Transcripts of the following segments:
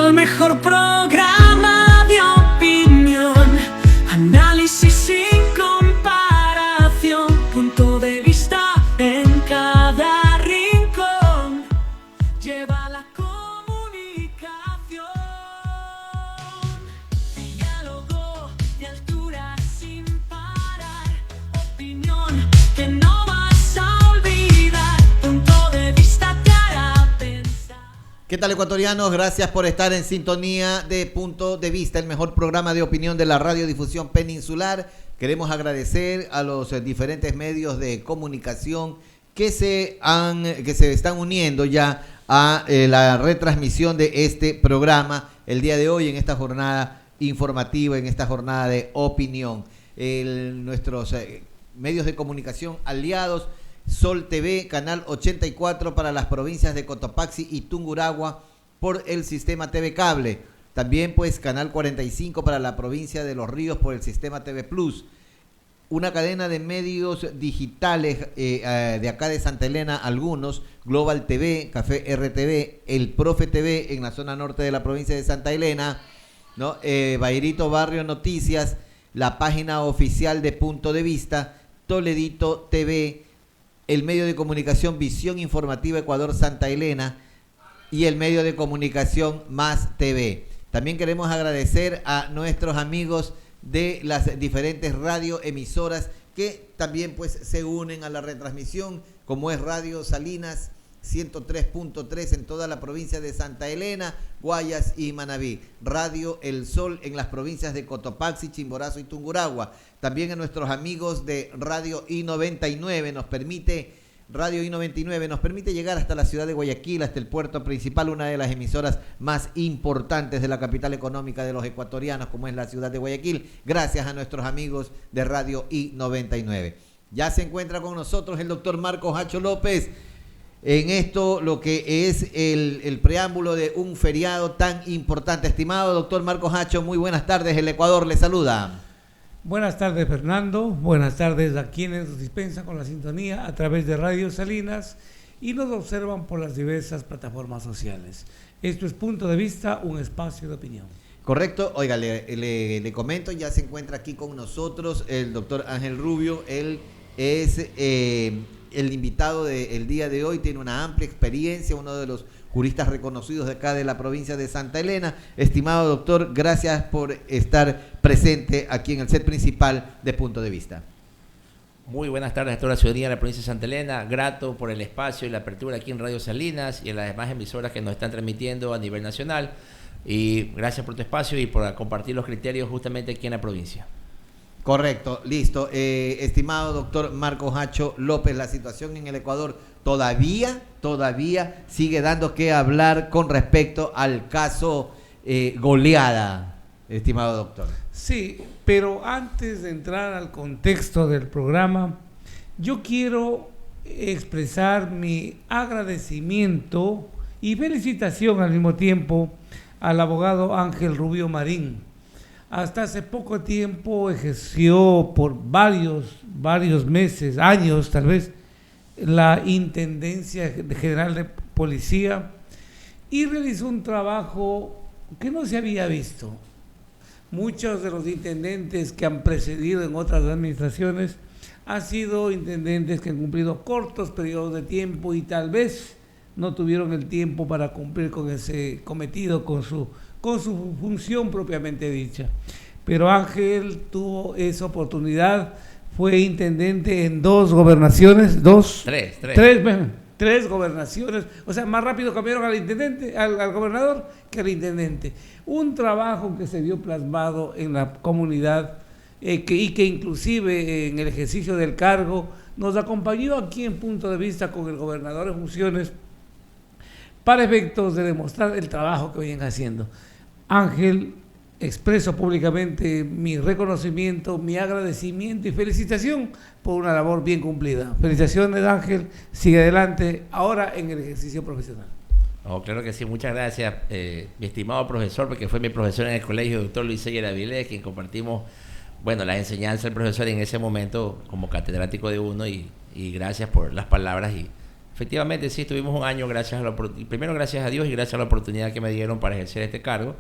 el mejor programa de opinión, análisis sin comparación, punto de vista en cada rincón, lleva la comunicación, diálogo de altura sin parar, opinión que no vas a olvidar, punto de vista te hará pensar. ¿Qué tal, ecuatorianos? Gracias por estar en sintonía de Punto de Vista, el mejor programa de opinión de la radiodifusión peninsular. Queremos agradecer a los diferentes medios de comunicación que se están uniendo ya a la retransmisión de este programa el día de hoy, en esta jornada informativa, en esta jornada de opinión. Nuestros medios de comunicación aliados: Sol TV, canal 84 para las provincias de Cotopaxi y Tungurahua por el sistema TV Cable. También pues canal 45 para la provincia de Los Ríos por el sistema TV Plus. Una cadena de medios digitales de acá de Santa Elena, algunos: Global TV, Café RTV, El Profe TV en la zona norte de la provincia de Santa Elena, ¿no? Bairrito Barrio Noticias, la página oficial de Punto de Vista, Toledito TV, el medio de comunicación Visión Informativa Ecuador Santa Elena y el medio de comunicación Más TV. También queremos agradecer a nuestros amigos de las diferentes radioemisoras que también pues se unen a la retransmisión, como es Radio Salinas 103.3 en toda la provincia de Santa Elena, Guayas y Manabí, Radio El Sol en las provincias de Cotopaxi, Chimborazo y Tungurahua. También a nuestros amigos de Radio I99 Radio I99 nos permite llegar hasta la ciudad de Guayaquil, hasta el puerto principal, una de las emisoras más importantes de la capital económica de los ecuatorianos, como es la ciudad de Guayaquil, gracias a nuestros amigos de Radio I99. Ya se encuentra con nosotros el doctor Marcos Hacho López en esto, lo que es el preámbulo de un feriado tan importante. Estimado doctor Marcos Hacho, muy buenas tardes, el Ecuador le saluda. Buenas tardes, Fernando. Buenas tardes a quienes nos dispensan con la sintonía a través de Radio Salinas y nos observan por las diversas plataformas sociales. Esto es Punto de Vista, un espacio de opinión. Correcto. Oiga, le comento, ya se encuentra aquí con nosotros el doctor Ángel Rubio. Él es el invitado del día de hoy, tiene una amplia experiencia, uno de los juristas reconocidos de acá de la provincia de Santa Elena. Estimado doctor, gracias por estar presente aquí en el set principal de Punto de Vista. Muy buenas tardes a toda la ciudadanía de la provincia de Santa Elena. Grato por el espacio y la apertura aquí en Radio Salinas y en las demás emisoras que nos están transmitiendo a nivel nacional. Y gracias por tu espacio y por compartir los criterios justamente aquí en la provincia. Correcto, listo. Estimado doctor Marcos Hacho López, la situación en el Ecuador todavía sigue dando que hablar con respecto al caso Goleada, estimado doctor. Sí, pero antes de entrar al contexto del programa, yo quiero expresar mi agradecimiento y felicitación al mismo tiempo al abogado Ángel Rubio Marín. Hasta hace poco tiempo ejerció por varios meses, años tal vez, la Intendencia General de Policía y realizó un trabajo que no se había visto. Muchos de los intendentes que han precedido en otras administraciones han sido intendentes que han cumplido cortos periodos de tiempo y tal vez no tuvieron el tiempo para cumplir con ese cometido, con su función propiamente dicha. Pero Ángel tuvo esa oportunidad, fue intendente en dos gobernaciones, tres gobernaciones, o sea, más rápido cambiaron al intendente, al gobernador que al intendente. Un trabajo que se vio plasmado en la comunidad y que inclusive en el ejercicio del cargo nos acompañó aquí en Punto de Vista con el gobernador en funciones para efectos de demostrar el trabajo que vienen haciendo. Ángel, expreso públicamente mi reconocimiento, mi agradecimiento y felicitación por una labor bien cumplida. Felicitaciones, Ángel, sigue adelante ahora en el ejercicio profesional. Oh, claro que sí, muchas gracias, mi estimado profesor, porque fue mi profesor en el colegio, doctor Luis Seyer Avilés, quien compartimos, la enseñanza del profesor en ese momento como catedrático de uno y gracias por las palabras y efectivamente sí, tuvimos un año primero gracias a Dios y gracias a la oportunidad que me dieron para ejercer este cargo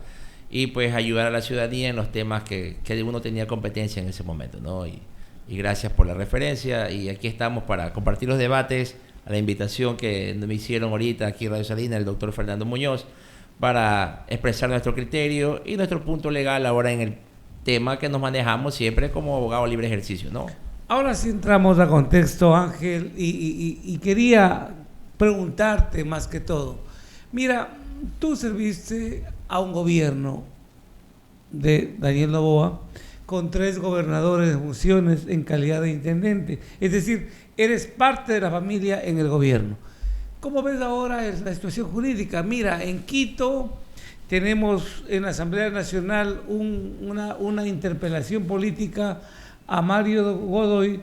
y pues ayudar a la ciudadanía en los temas que uno tenía competencia en ese momento, ¿no? Y gracias por la referencia y aquí estamos para compartir los debates, a la invitación que me hicieron ahorita aquí en Radio Salinas el doctor Fernando Muñoz para expresar nuestro criterio y nuestro punto legal ahora en el tema que nos manejamos siempre como abogado libre ejercicio, ¿no? Ahora sí entramos a contexto, Ángel, y quería preguntarte más que todo. Mira, tú serviste a un gobierno de Daniel Noboa con 3 gobernadores de funciones en calidad de intendente. Es decir, eres parte de la familia en el gobierno. ¿Cómo ves ahora la situación jurídica? Mira, en Quito tenemos en la Asamblea Nacional una interpelación política a Mario Godoy,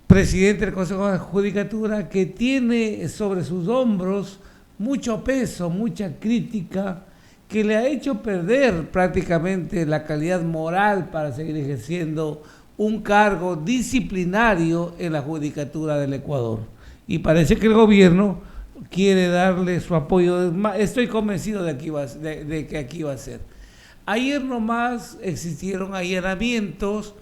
presidente del Consejo de Judicatura, que tiene sobre sus hombros mucho peso, mucha crítica, que le ha hecho perder prácticamente la calidad moral para seguir ejerciendo un cargo disciplinario en la Judicatura del Ecuador. Y parece que el gobierno quiere darle su apoyo. Estoy convencido de que aquí va a ser. Ayer nomás existieron allanamientos.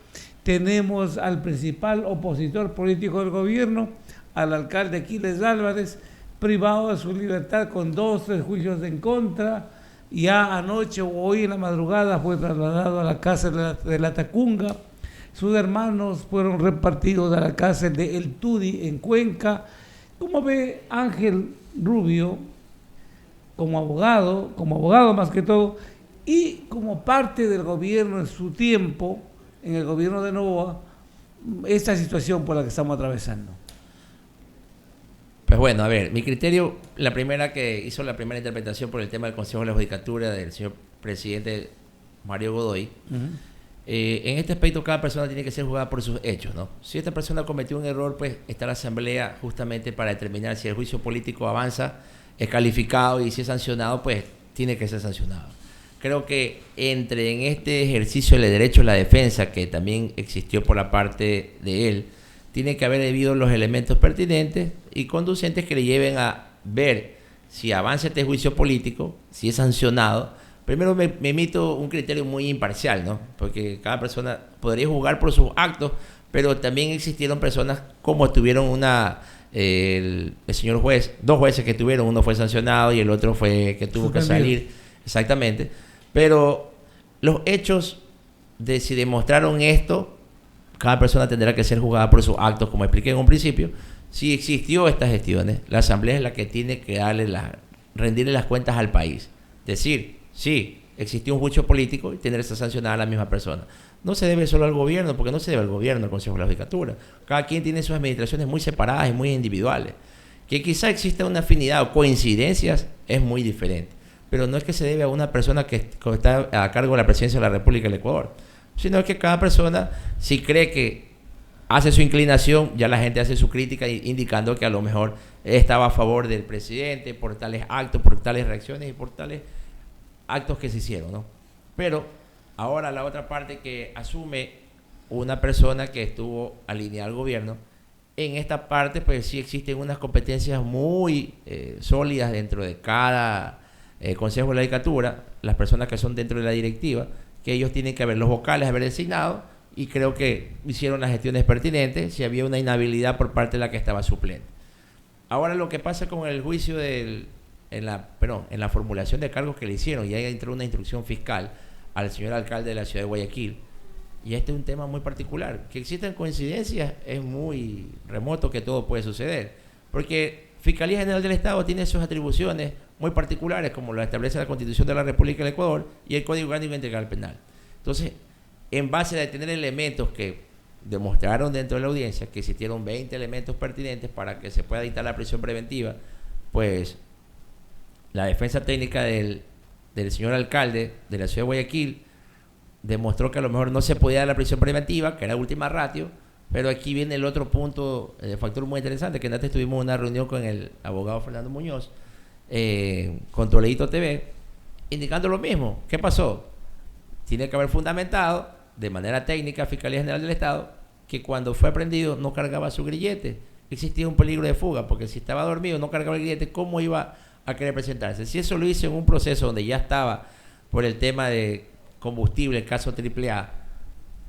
Tenemos al principal opositor político del gobierno, al alcalde Aquiles Álvarez, privado de su libertad con 2 o 3 juicios en contra. Ya anoche o hoy en la madrugada fue trasladado a la cárcel de la Tacunga. Sus hermanos fueron repartidos a la cárcel de El Tudi en Cuenca. ¿Cómo ve Ángel Rubio como abogado más que todo, y como parte del gobierno en su tiempo, en el gobierno de Noboa, esta situación por la que estamos atravesando? Pues bueno, a ver, mi criterio, la primera que hizo la primera interpretación por el tema del Consejo de la Judicatura del señor presidente Mario Godoy, en este aspecto cada persona tiene que ser juzgada por sus hechos, ¿no? Si esta persona cometió un error, pues está la asamblea justamente para determinar si el juicio político avanza, es calificado y si es sancionado, pues tiene que ser sancionado. Creo que entre en este ejercicio del derecho a la defensa, que también existió por la parte de él, tiene que haber debido los elementos pertinentes y conducentes que le lleven a ver si avanza este juicio político, si es sancionado. Primero me emito un criterio muy imparcial, ¿no? Porque cada persona podría juzgar por sus actos, pero también existieron personas como tuvieron el señor juez, 2 jueces que tuvieron, uno fue sancionado y el otro fue que tuvo que salir. Exactamente. Pero los hechos de si demostraron esto, cada persona tendrá que ser juzgada por sus actos, como expliqué en un principio. Si existió estas gestiones, la asamblea es la que tiene que rendirle las cuentas al país. Decir, sí, existió un juicio político y tener que ser sancionada a la misma persona. No se debe solo al gobierno, porque no se debe al gobierno, al Consejo de la Judicatura. Cada quien tiene sus administraciones muy separadas y muy individuales. Que quizá exista una afinidad o coincidencias es muy diferente. Pero no es que se debe a una persona que está a cargo de la presidencia de la República del Ecuador, sino que cada persona, si cree que hace su inclinación, ya la gente hace su crítica indicando que a lo mejor estaba a favor del presidente por tales actos, por tales reacciones y por tales actos que se hicieron, ¿no? Pero ahora la otra parte que asume una persona que estuvo alineada al gobierno, en esta parte pues sí existen unas competencias muy sólidas dentro de cada Consejo de la Judicatura, las personas que son dentro de la directiva, que ellos tienen que haber los vocales, haber designado, y creo que hicieron las gestiones pertinentes si había una inhabilidad por parte de la que estaba suplente. Ahora lo que pasa con el juicio en la formulación de cargos que le hicieron, ya entró una instrucción fiscal al señor alcalde de la ciudad de Guayaquil, y este es un tema muy particular. Que existen coincidencias es muy remoto que todo puede suceder, porque Fiscalía General del Estado tiene sus atribuciones muy particulares, como lo establece la Constitución de la República del Ecuador y el Código Orgánico Integral Penal. Entonces, en base a tener elementos que demostraron dentro de la audiencia que existieron 20 elementos pertinentes para que se pueda dictar la prisión preventiva, pues la defensa técnica del señor alcalde de la ciudad de Guayaquil demostró que a lo mejor no se podía dar la prisión preventiva, que era última ratio, pero aquí viene el otro punto, factor muy interesante, que antes tuvimos una reunión con el abogado Fernando Muñoz, con Toledito TV, indicando lo mismo. ¿Qué pasó? Tiene que haber fundamentado de manera técnica Fiscalía General del Estado que cuando fue aprendido no cargaba su grillete existía un peligro de fuga, porque si estaba dormido, no cargaba el grillete, ¿cómo iba a querer presentarse? Si eso lo hizo en un proceso donde ya estaba por el tema de combustible, el caso AAA,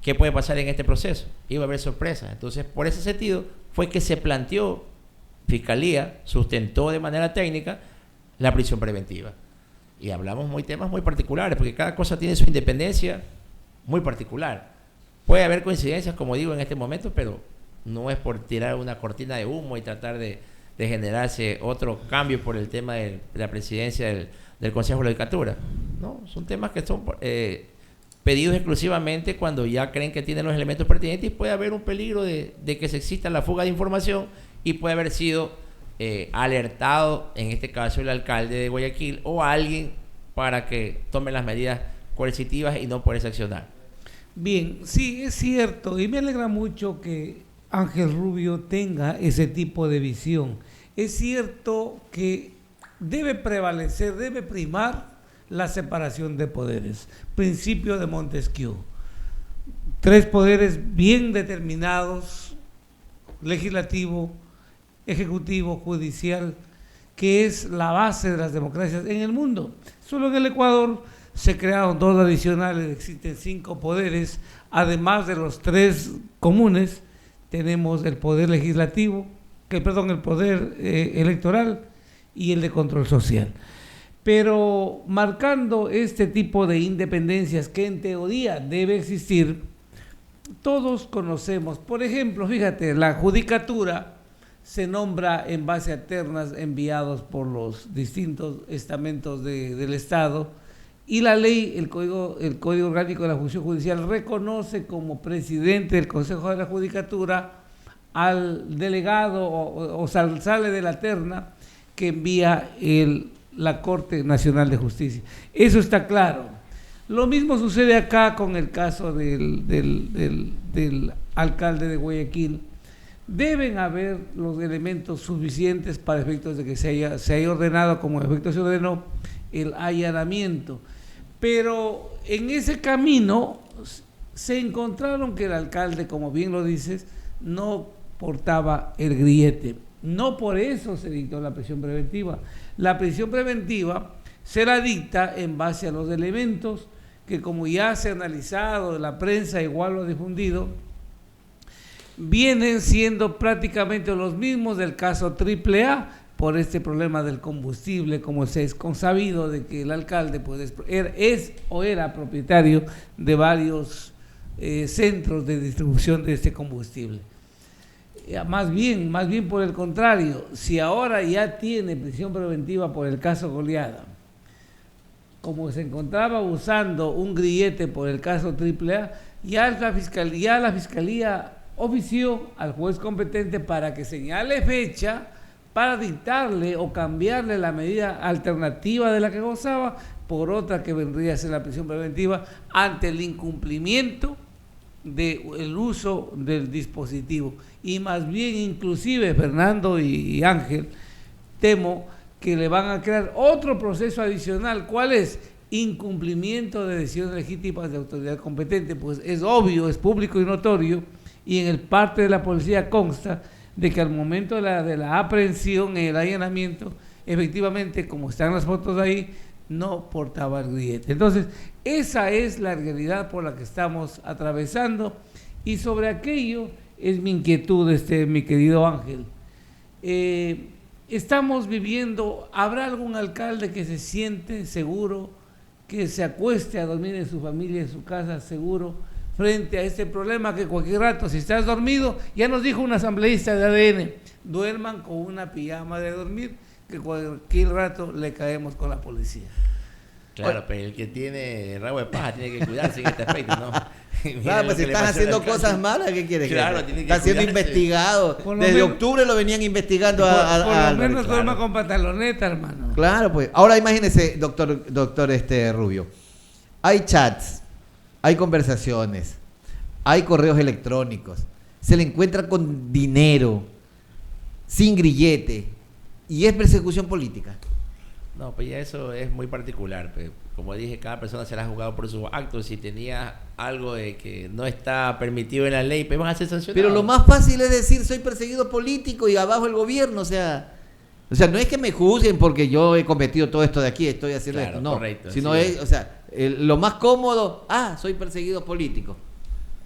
¿qué puede pasar en este proceso? Iba a haber sorpresas. Entonces, por ese sentido, fue que se planteó, Fiscalía sustentó de manera técnica la prisión preventiva. Y hablamos temas muy particulares, porque cada cosa tiene su independencia muy particular. Puede haber coincidencias, como digo, en este momento, pero no es por tirar una cortina de humo y tratar de generarse otro cambio por el tema de la presidencia del Consejo de la Judicatura. No, son temas que son pedidos exclusivamente cuando ya creen que tienen los elementos pertinentes, y puede haber un peligro de que se exista la fuga de información, y puede haber sido alertado, en este caso el alcalde de Guayaquil o alguien, para que tome las medidas coercitivas y no poderse accionar. Bien, sí, es cierto, y me alegra mucho que Ángel Rubio tenga ese tipo de visión. Es cierto que debe prevalecer, debe primar la separación de poderes, principio de Montesquieu. 3 poderes bien determinados: legislativo, ejecutivo, judicial, que es la base de las democracias en el mundo. Solo en el Ecuador se crearon 2 adicionales, existen 5 poderes, además de los 3 comunes. Tenemos el poder legislativo, el poder electoral y el de control social. Pero marcando este tipo de independencias que en teoría debe existir, todos conocemos, por ejemplo, fíjate, la judicatura se nombra en base a ternas enviados por los distintos estamentos del Estado, y la ley, el Código Orgánico de la Función Judicial, reconoce como presidente del Consejo de la Judicatura al delegado o sale de la terna que envía la Corte Nacional de Justicia. Eso está claro. Lo mismo sucede acá con el caso del alcalde de Guayaquil. Deben haber los elementos suficientes para efectos de que se haya ordenado, como efecto se ordenó, el allanamiento. Pero en ese camino se encontraron que el alcalde, como bien lo dices, no portaba el grillete. No por eso se dictó la prisión preventiva. La prisión preventiva se la dicta en base a los elementos que, como ya se ha analizado, la prensa igual lo ha difundido, vienen siendo prácticamente los mismos del caso AAA, por este problema del combustible, como se es consabido de que el alcalde pues, era propietario de varios centros de distribución de este combustible. Más bien por el contrario, si ahora ya tiene prisión preventiva por el caso Goleada, como se encontraba usando un grillete por el caso AAA, ya la fiscalía ofició al juez competente para que señale fecha para dictarle o cambiarle la medida alternativa de la que gozaba por otra que vendría a ser la prisión preventiva ante el incumplimiento del uso del dispositivo. Y más bien, inclusive, Fernando y Ángel, temo que le van a crear otro proceso adicional. ¿Cuál es? Incumplimiento de decisiones legítimas de autoridad competente. Pues es obvio, es público y notorio, y en el parte de la policía consta de que al momento de la aprehensión y el allanamiento, efectivamente, como están las fotos ahí, no portaba el grillete. Entonces, esa es la realidad por la que estamos atravesando, y sobre aquello es mi inquietud, mi querido Ángel. Estamos viviendo, ¿habrá algún alcalde que se siente seguro, que se acueste a dormir en su familia, en su casa, seguro, frente a este problema que cualquier rato, si estás dormido, ya nos dijo un asambleísta de ADN, duerman con una pijama de dormir, que cualquier rato le caemos con la policía? Claro, pero el que tiene rabo de paja tiene que cuidarse en este aspecto, ¿no? Claro, pues si estás haciendo cosas malas, ¿qué quieres? Claro, tiene que está siendo cuidarse. investigado. Desde octubre lo venían investigando Por lo menos claro. duerma con pantaloneta, hermano. Claro, pues. Ahora imagínese, doctor Rubio. Hay chats, hay conversaciones, hay correos electrónicos, se le encuentra con dinero, sin grillete, y es persecución política. No, pues ya eso es muy particular. Pues. Como dije, cada persona se la ha jugado por sus actos. Si tenía algo de que no está permitido en la ley, pues van a ser sancionados. Pero lo más fácil es decir, soy perseguido político y abajo el gobierno, o sea, no es que me juzguen porque yo he cometido todo esto de aquí, estoy haciendo Claro, esto, no, correcto, sino sí. es, o sea, lo más cómodo, soy perseguido político.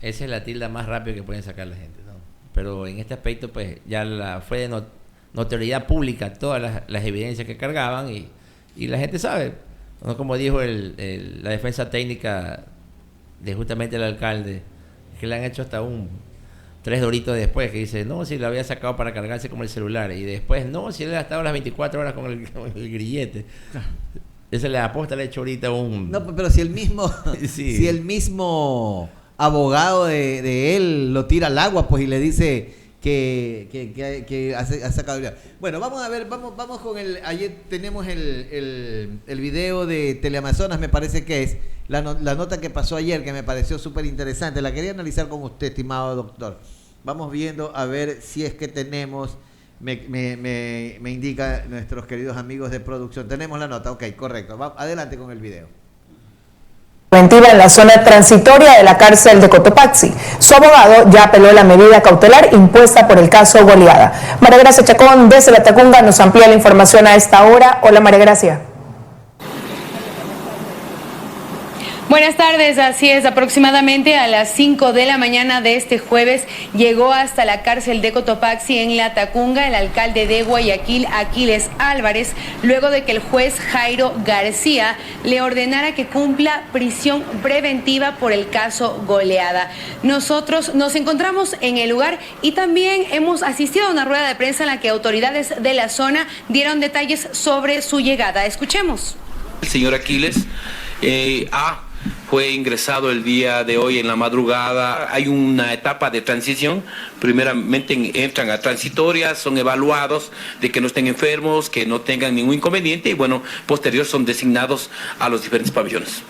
Esa es la tilda más rápida que pueden sacar la gente, ¿no? Pero en este aspecto, pues ya fue de notoriedad pública todas las evidencias que cargaban y la gente sabe, ¿no? Como dijo la defensa técnica de justamente el alcalde, que le han hecho hasta 3 doritos después, que dice, no, si lo había sacado para cargarse como el celular, y después, no, si él ha estado las 24 horas con el grillete. Esa le aposta, le ha hecho ahorita No, pero si el mismo, Sí. si el mismo abogado de él lo tira al agua, pues, y le dice que ha sacado el... Bueno, vamos a ver, vamos con ayer tenemos el video de Teleamazonas, me parece que es la nota que pasó ayer, que me pareció súper interesante, la quería analizar con usted, estimado doctor. Vamos viendo a ver si es que tenemos, me indica nuestros queridos amigos de producción, tenemos la nota, ok, correcto, adelante con el video. Preventiva en la zona transitoria de la cárcel de Cotopaxi. Su abogado ya apeló la medida cautelar impuesta por el caso Goleada. María Gracia Chacón, desde La Tacunga, nos amplía la información a esta hora. Hola, María Gracia. Buenas tardes, así es, aproximadamente a las 5 de la mañana de este jueves llegó hasta la cárcel de Cotopaxi en La Tacunga el alcalde de Guayaquil, Aquiles Álvarez, luego de que el juez Jairo García le ordenara que cumpla prisión preventiva por el caso Goleada. Nosotros nos encontramos en el lugar y también hemos asistido a una rueda de prensa en la que autoridades de la zona dieron detalles sobre su llegada. Escuchemos. El señor Aquiles fue ingresado el día de hoy en la madrugada. Hay una etapa de transición. Primeramente entran a transitorias, son evaluados de que no estén enfermos, que no tengan ningún inconveniente y bueno, posterior son designados a los diferentes pabellones.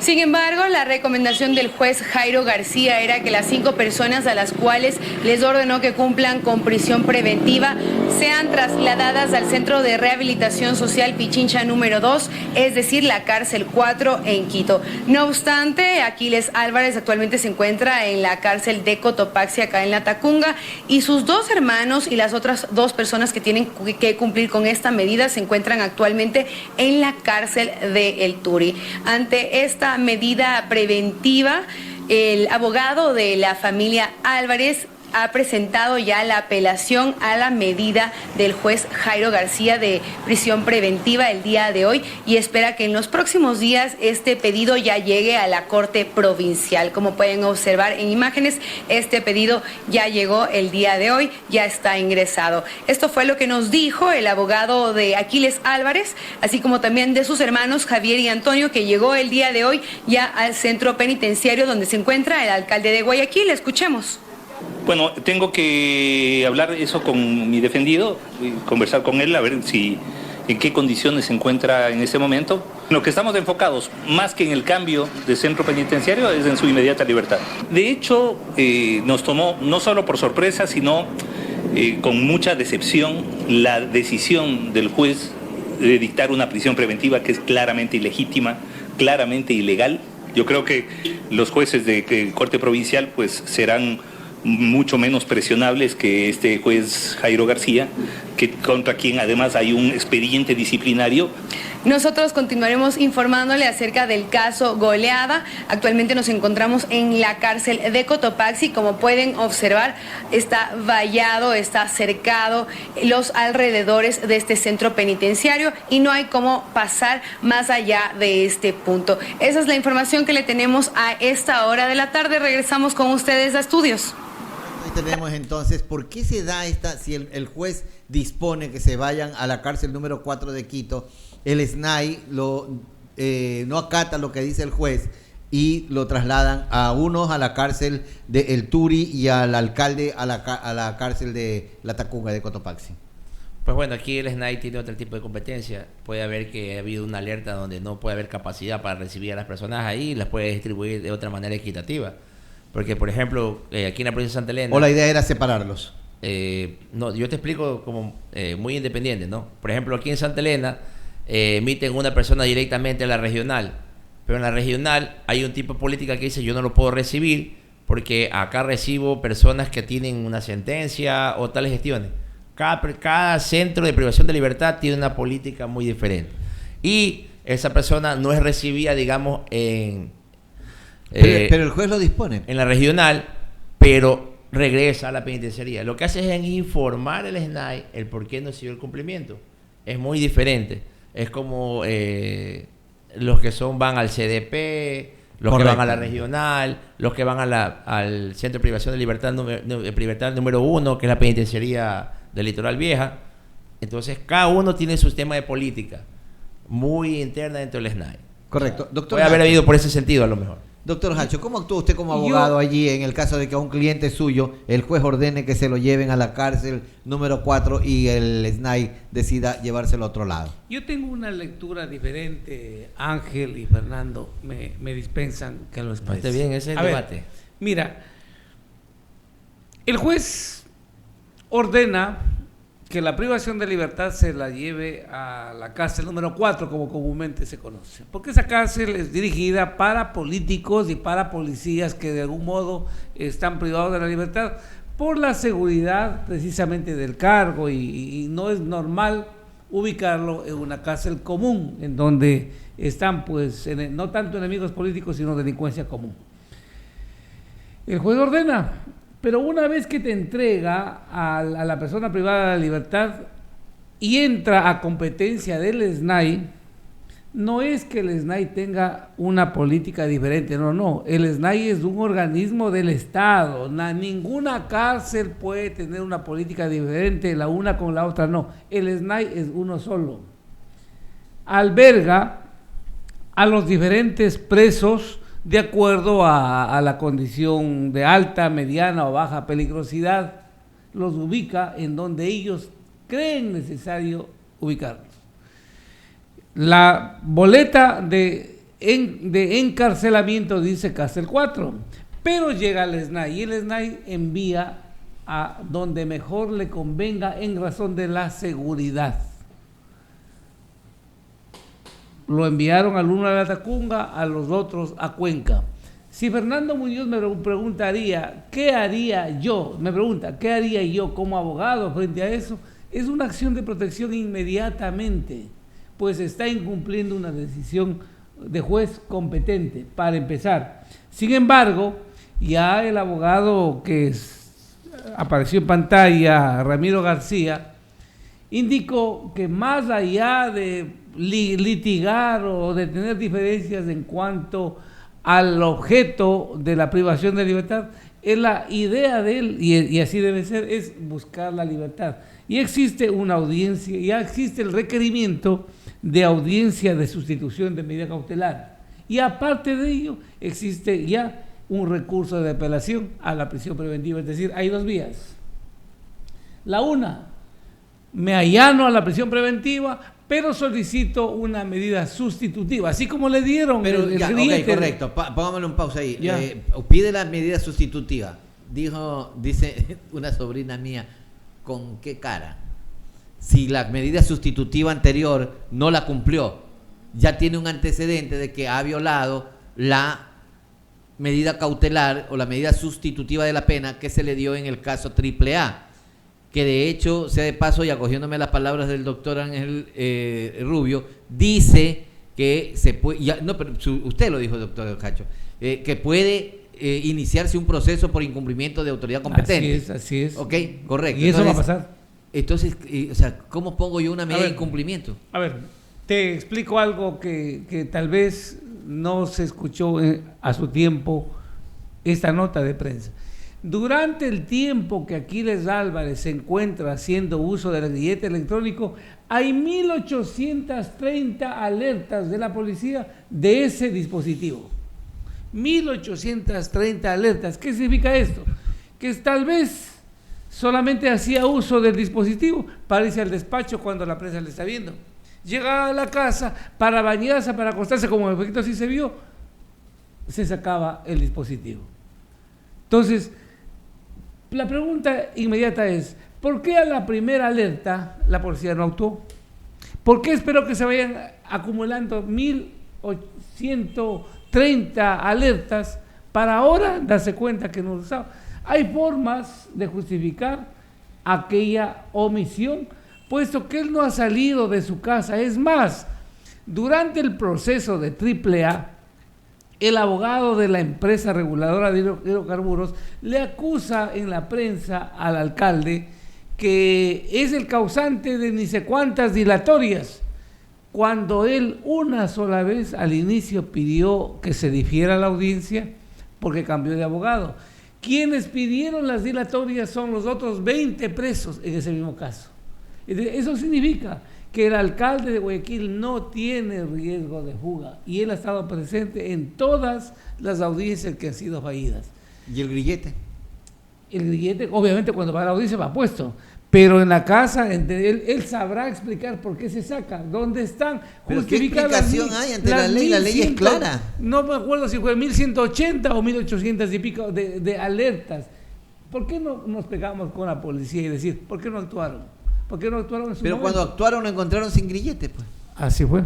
Sin embargo, la recomendación del juez Jairo García era que las 5 personas a las cuales les ordenó que cumplan con prisión preventiva sean trasladadas al Centro de Rehabilitación Social Pichincha número 2, es decir, la cárcel 4 en Quito. No obstante, Aquiles Álvarez actualmente se encuentra en la cárcel de Cotopaxi, acá en La Tacunga, y sus 2 hermanos y las otras 2 personas que tienen que cumplir con esta medida se encuentran actualmente en la cárcel de El Turi. Ante esta medida preventiva, el abogado de la familia Álvarez ha presentado ya la apelación a la medida del juez Jairo García de prisión preventiva el día de hoy y espera que en los próximos días este pedido ya llegue a la Corte Provincial. Como pueden observar en imágenes, este pedido ya llegó el día de hoy, ya está ingresado. Esto fue lo que nos dijo el abogado de Aquiles Álvarez, así como también de sus hermanos Javier y Antonio, que llegó el día de hoy ya al centro penitenciario donde se encuentra el alcalde de Guayaquil. Escuchemos. Bueno, tengo que hablar eso con mi defendido, conversar con él, a ver en qué condiciones se encuentra en este momento. Lo que estamos enfocados, más que en el cambio de centro penitenciario, es en su inmediata libertad. De hecho, nos tomó no solo por sorpresa, sino con mucha decepción la decisión del juez de dictar una prisión preventiva que es claramente ilegítima, claramente ilegal. Yo creo que los jueces de Corte Provincial pues serán mucho menos presionables que este juez Jairo García, contra quien además hay un expediente disciplinario. Nosotros continuaremos informándole acerca del caso Goleada. Actualmente nos encontramos en la cárcel de Cotopaxi. Como pueden observar, está vallado, está cercado los alrededores de este centro penitenciario y no hay cómo pasar más allá de este punto. Esa es la información que le tenemos a esta hora de la tarde. Regresamos con ustedes a estudios. Ahí tenemos entonces, ¿por qué se da si el juez dispone que se vayan a la cárcel número 4 de Quito, el SNAI no acata lo que dice el juez y lo trasladan a unos a la cárcel de El Turi y al alcalde a la cárcel de La Tacunga de Cotopaxi? Pues bueno, aquí el SNAI tiene otro tipo de competencia. Puede haber que ha habido una alerta donde no puede haber capacidad para recibir a las personas ahí y las puede distribuir de otra manera equitativa. Porque, por ejemplo, aquí en la provincia de Santa Elena... ¿O la idea era separarlos? No, yo te explico como muy independiente, ¿no? Por ejemplo, aquí en Santa Elena, emiten una persona directamente a la regional, pero en la regional hay un tipo de política que dice yo no lo puedo recibir porque acá recibo personas que tienen una sentencia o tales gestiones. Cada centro de privación de libertad tiene una política muy diferente y esa persona no es recibida, digamos, pero el juez lo dispone. En la regional, pero regresa a la penitenciaría. Lo que hace es informar al SNAI el por qué no siguió el cumplimiento. Es muy diferente. Es como los que van al CDP, los Correcto. que van a la regional, los que van al Centro de Privación de Libertad, número 1, que es la penitenciaría del Litoral Vieja. Entonces, cada uno tiene su tema de política muy interna dentro del SNAI. Correcto. Doctor Puede haber Hacho. habido por ese sentido, a lo mejor. Doctor Hacho, ¿cómo actúa usted como abogado allí en el caso de que a un cliente suyo el juez ordene que se lo lleven a la cárcel número 4 y el SNAI decida llevárselo a otro lado? Yo tengo una lectura diferente, Ángel y Fernando me dispensan que lo exprese. Está bien, ese es el debate. Mira, el juez ordena que la privación de libertad se la lleve a la cárcel número 4, como comúnmente se conoce. Porque esa cárcel es dirigida para políticos y para policías que de algún modo están privados de la libertad por la seguridad precisamente del cargo y no es normal ubicarlo en una cárcel común, en donde están pues no tanto enemigos políticos, sino delincuencia común. El juez ordena, pero una vez que te entrega a la persona privada de la libertad y entra a competencia del SNAI, no es que el SNAI tenga una política diferente, no. El SNAI es un organismo del Estado. Ninguna cárcel puede tener una política diferente, la una con la otra, no. El SNAI es uno solo. Alberga a los diferentes presos de acuerdo a la condición de alta, mediana o baja peligrosidad, los ubica en donde ellos creen necesario ubicarlos. La boleta de encarcelamiento dice cárcel 4, pero llega al SNAI y el SNAI envía a donde mejor le convenga en razón de la seguridad. Lo enviaron al uno a la Tacunga, a los otros a Cuenca. Si Fernando Muñoz me preguntaría, ¿qué haría yo? Me pregunta, ¿qué haría yo como abogado frente a eso? Es una acción de protección inmediatamente, pues está incumpliendo una decisión de juez competente, para empezar. Sin embargo, ya el abogado que apareció en pantalla, Ramiro García, indicó que más allá de litigar o de tener diferencias en cuanto al objeto de la privación de libertad, es la idea de él, y así debe ser, es buscar la libertad. Y existe una audiencia, ya existe el requerimiento de audiencia de sustitución de medida cautelar. Y aparte de ello, existe ya un recurso de apelación a la prisión preventiva. Es decir, hay dos vías. La una, me allano a la prisión preventiva, pero solicito una medida sustitutiva, así como le dieron Pero el ya, cliente. ok, correcto. Pongámosle un pausa ahí. Ya. Pide la medida sustitutiva. Dice una sobrina mía, ¿con qué cara? Si la medida sustitutiva anterior no la cumplió, ya tiene un antecedente de que ha violado la medida cautelar o la medida sustitutiva de la pena que se le dio en el caso AAA. Que de hecho, sea de paso y acogiéndome a las palabras del doctor Ángel Rubio, dice que se puede, pero usted lo dijo, doctor Hacho, que puede iniciarse un proceso por incumplimiento de autoridad competente. Así es. Ok, correcto. Y eso va a pasar. Entonces, o sea, ¿cómo pongo yo una medida de incumplimiento? A ver, te explico algo que tal vez no se escuchó a su tiempo esta nota de prensa. Durante el tiempo que Aquiles Álvarez se encuentra haciendo uso del grillete electrónico, hay 1.830 alertas de la policía de ese dispositivo. 1.830 alertas. ¿Qué significa esto? Que tal vez solamente hacía uso del dispositivo para irse al despacho cuando la prensa le está viendo. Llegaba a la casa para bañarse, para acostarse, como en efecto así se vio, se sacaba el dispositivo. Entonces, la pregunta inmediata es, ¿por qué a la primera alerta la policía no actuó? ¿Por qué espero que se vayan acumulando 1.130 alertas para ahora darse cuenta que no lo saben? Hay formas de justificar aquella omisión, puesto que él no ha salido de su casa. Es más, durante el proceso de AAA, el abogado de la empresa reguladora de hidrocarburos le acusa en la prensa al alcalde que es el causante de ni sé cuántas dilatorias, cuando él una sola vez al inicio pidió que se difiera la audiencia porque cambió de abogado. Quienes pidieron las dilatorias son los otros 20 presos en ese mismo caso. Eso significa que el alcalde de Guayaquil no tiene riesgo de fuga y él ha estado presente en todas las audiencias que han sido fallidas. ¿Y el grillete? El grillete, obviamente, cuando va a la audiencia va puesto, pero en la casa él sabrá explicar por qué se saca, dónde están. ¿Pero qué explicación hay ante la ley? La ley es clara. No me acuerdo si fue 1.180 o 1.800 y pico de alertas. ¿Por qué no nos pegamos con la policía y decir, ¿por qué no actuaron? ¿Por qué no actuaron en su Pero momento? cuando actuaron lo encontraron sin grillete, pues. Así fue.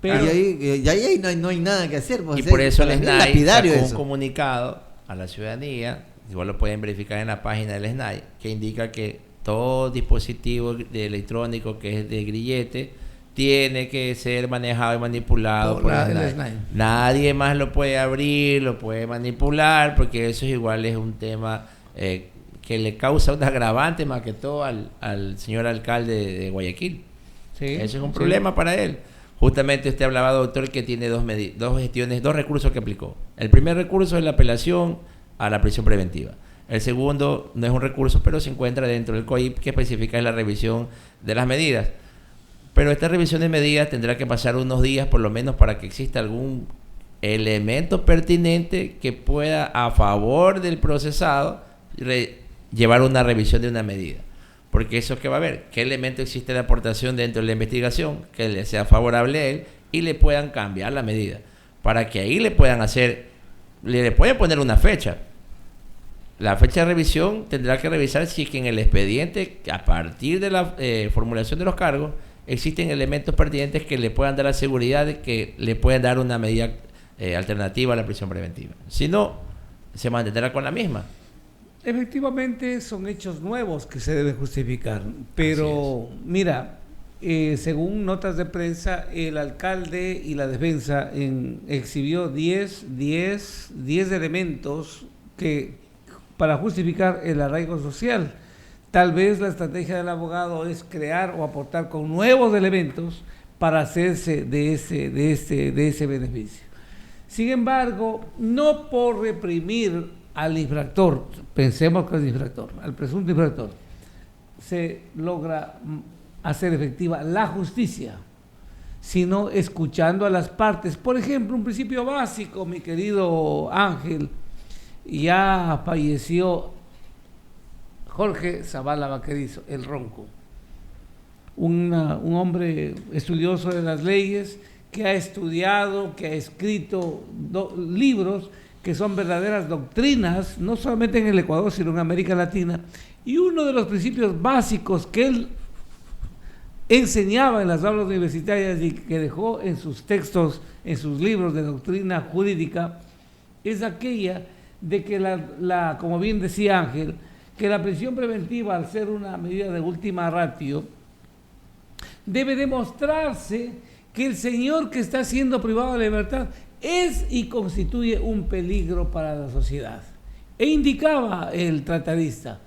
Pero y ahí no hay nada que hacer. Pues, y por eso el es SNAI lapidario sacó un eso. comunicado a la ciudadanía, igual lo pueden verificar en la página del SNAI, que indica que todo dispositivo electrónico que es de grillete tiene que ser manejado y manipulado por el SNAI. Nadie más lo puede abrir, lo puede manipular, porque eso es igual, es un tema que le causa un agravante más que todo al señor alcalde de Guayaquil. sí, Eso es un problema para él. Justamente usted hablaba, doctor, que tiene dos gestiones, dos recursos que aplicó. El primer recurso es la apelación a la prisión preventiva. El segundo no es un recurso, pero se encuentra dentro del COIP, que especifica la revisión de las medidas. Pero esta revisión de medidas tendrá que pasar unos días, por lo menos, para que exista algún elemento pertinente que pueda, a favor del procesado, llevar una revisión de una medida. Porque eso es que va a haber, qué elemento existe de aportación dentro de la investigación que le sea favorable a él y le puedan cambiar la medida, para que ahí le puedan poner una fecha. La fecha de revisión tendrá que revisar si es que en el expediente, a partir de la formulación de los cargos, existen elementos pertinentes que le puedan dar la seguridad de que le pueden dar una medida alternativa a la prisión preventiva. Si no, se mantendrá con la misma. Efectivamente son hechos nuevos que se deben justificar, pero mira, según notas de prensa, el alcalde y la defensa exhibió 10 elementos para justificar el arraigo social. Tal vez la estrategia del abogado es crear o aportar con nuevos elementos para hacerse de ese beneficio. Sin embargo, no por reprimir al infractor, pensemos que es infractor, al presunto infractor, se logra hacer efectiva la justicia, sino escuchando a las partes. Por ejemplo, un principio básico, mi querido Ángel, ya falleció Jorge Zavala Vaquerizo, el Ronco, un hombre estudioso de las leyes, que ha estudiado, que ha escrito libros que son verdaderas doctrinas, no solamente en el Ecuador, sino en América Latina. Y uno de los principios básicos que él enseñaba en las aulas universitarias y que dejó en sus textos, en sus libros de doctrina jurídica, es aquella de que como bien decía Ángel, que la prisión preventiva, al ser una medida de última ratio, debe demostrarse que el señor que está siendo privado de libertad es y constituye un peligro para la sociedad. E indicaba el tratadista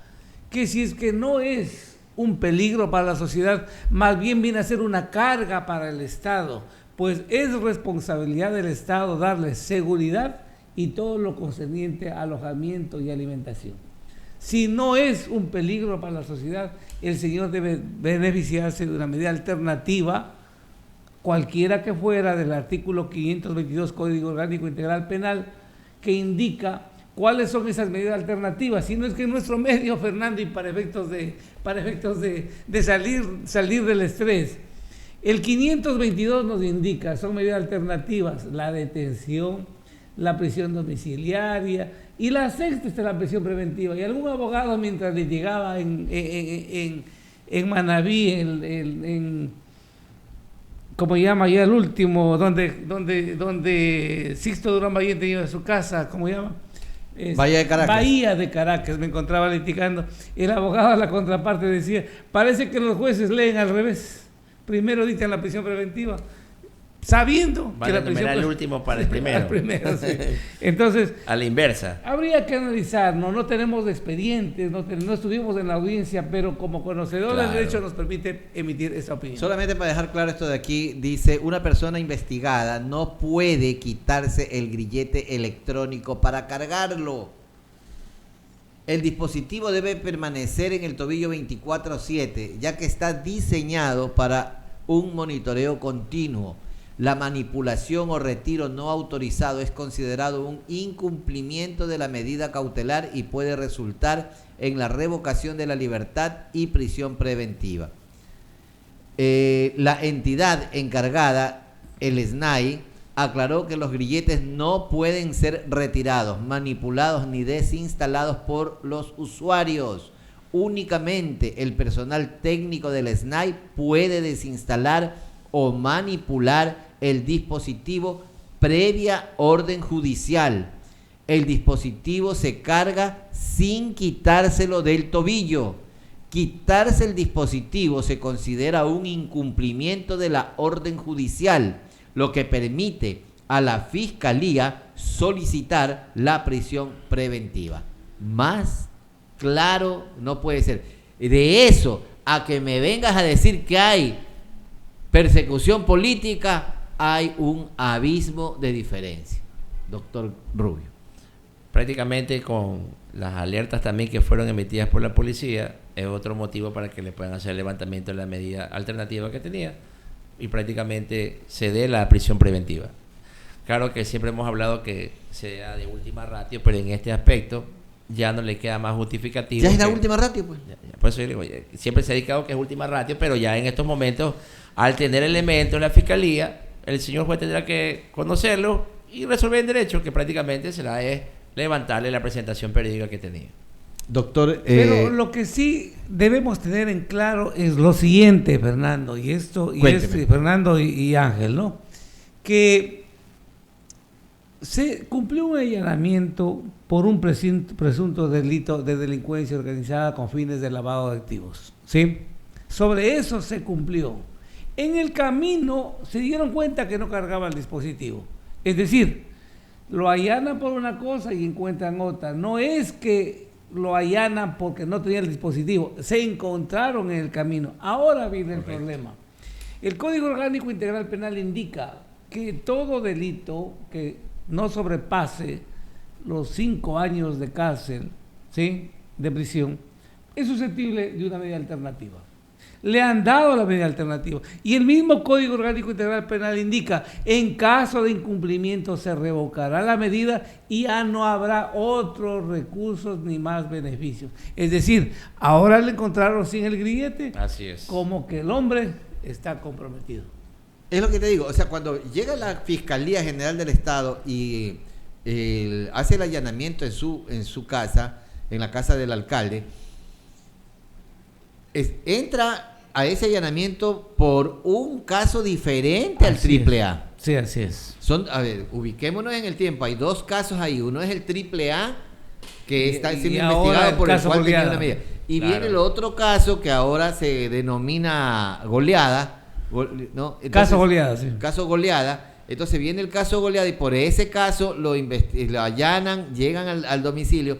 que si es que no es un peligro para la sociedad, más bien viene a ser una carga para el Estado, pues es responsabilidad del Estado darle seguridad y todo lo concerniente a alojamiento y alimentación. Si no es un peligro para la sociedad, el señor debe beneficiarse de una medida alternativa, cualquiera que fuera, del artículo 522 Código Orgánico Integral Penal, que indica cuáles son esas medidas alternativas. Si no es que en nuestro medio, Fernando, y para efectos de salir del estrés, el 522 nos indica, son medidas alternativas, la detención, la prisión domiciliaria, y la sexta es la prisión preventiva. Y algún abogado, mientras litigaba en en Manabí, ¿cómo se llama? Ya el último, donde Sixto Durán Ballén tenía su casa, ¿cómo se llama? Bahía de Caracas. Bahía de Caracas, me encontraba litigando. El abogado de la contraparte decía, parece que los jueces leen al revés. Primero dictan la prisión preventiva, sabiendo Van que a la prisión enumerar el último para el primero. al primero, sí. Entonces, A la inversa. habría que analizar, no tenemos expedientes, no estuvimos en la audiencia, pero como conocedores Claro. del derecho nos permite emitir esa opinión. Solamente para dejar claro esto de aquí, dice, una persona investigada no puede quitarse el grillete electrónico para cargarlo. El dispositivo debe permanecer en el tobillo 24/7, ya que está diseñado para un monitoreo continuo. La manipulación o retiro no autorizado es considerado un incumplimiento de la medida cautelar y puede resultar en la revocación de la libertad y prisión preventiva. La entidad encargada, el SNAI, aclaró que los grilletes no pueden ser retirados, manipulados ni desinstalados por los usuarios. Únicamente el personal técnico del SNAI puede desinstalar o manipular el dispositivo previa orden judicial. El dispositivo se carga sin quitárselo del tobillo. Quitarse el dispositivo se considera un incumplimiento de la orden judicial, lo que permite a la Fiscalía solicitar la prisión preventiva. Más claro no puede ser. De eso a que me vengas a decir que hay persecución política, hay un abismo de diferencia. Doctor Rubio. Prácticamente con las alertas también que fueron emitidas por la policía, es otro motivo para que le puedan hacer el levantamiento de la medida alternativa que tenía y prácticamente se dé la prisión preventiva. Claro que siempre hemos hablado que sea de última ratio, pero en este aspecto ya no le queda más justificativo. ¿Ya es la última ratio, pues? Por eso yo digo, siempre se ha indicado que es última ratio, pero ya en estos momentos, al tener elementos en la Fiscalía, el señor juez tendrá que conocerlo y resolver en derecho, que prácticamente será levantarle la presentación periódica que tenía. Doctor, Pero lo que sí debemos tener en claro es lo siguiente, Fernando, Fernando y Ángel, ¿no? Que se cumplió un allanamiento por un presunto delito de delincuencia organizada con fines de lavado de activos, ¿sí? Sobre eso se cumplió. En el camino se dieron cuenta que no cargaba el dispositivo. Es decir, lo allanan por una cosa y encuentran otra. No es que lo allanan porque no tenía el dispositivo, se encontraron en el camino. Ahora viene el problema. El Código Orgánico Integral Penal indica que todo delito que no sobrepase los 5 años de cárcel, ¿sí?, de prisión, es susceptible de una medida alternativa. Le han dado la medida alternativa. Y el mismo Código Orgánico Integral Penal indica, en caso de incumplimiento se revocará la medida y ya no habrá otros recursos ni más beneficios. Es decir, ahora le encontraron sin el grillete. Así es. Como que el hombre está comprometido. es lo que te digo, o sea, cuando llega la Fiscalía General del Estado y hace el allanamiento en su casa, en la casa del alcalde, entra a ese allanamiento por un caso diferente al AAA. Sí, así es. A ver, ubiquémonos en el tiempo. Hay dos casos ahí. Uno es el AAA, que está siendo investigado por el cual tenía una medida. Y claro, viene el otro caso que ahora se denomina goleada. ¿No? Entonces, Caso goleada, sí. Caso goleada. Entonces viene el caso goleada y por ese caso lo allanan, llegan al domicilio,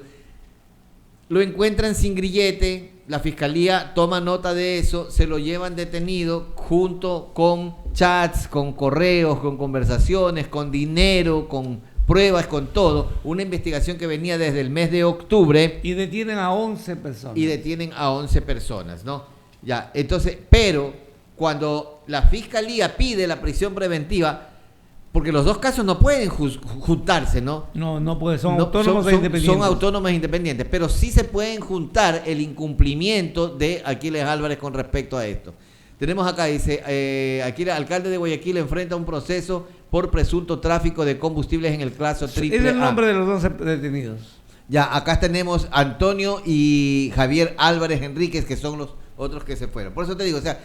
lo encuentran sin grillete, la fiscalía toma nota de eso, se lo llevan detenido junto con chats, con correos, con conversaciones, con dinero, con pruebas, con todo. Una investigación que venía desde el mes de octubre. Y detienen a 11 personas. Y detienen a 11 personas, ¿no? Ya, entonces, pero cuando la fiscalía pide la prisión preventiva, porque los dos casos no pueden juntarse, ¿no? No puede, son autónomos e independientes. Son autónomos e independientes, pero sí se pueden juntar el incumplimiento de Aquiles Álvarez con respecto a esto. Tenemos acá, dice, aquí el alcalde de Guayaquil enfrenta un proceso por presunto tráfico de combustibles en el caso AAA. Es el nombre de los 12 detenidos. Ya, acá tenemos Antonio y Javier Álvarez Enríquez, que son los otros que se fueron. Por eso te digo, o sea,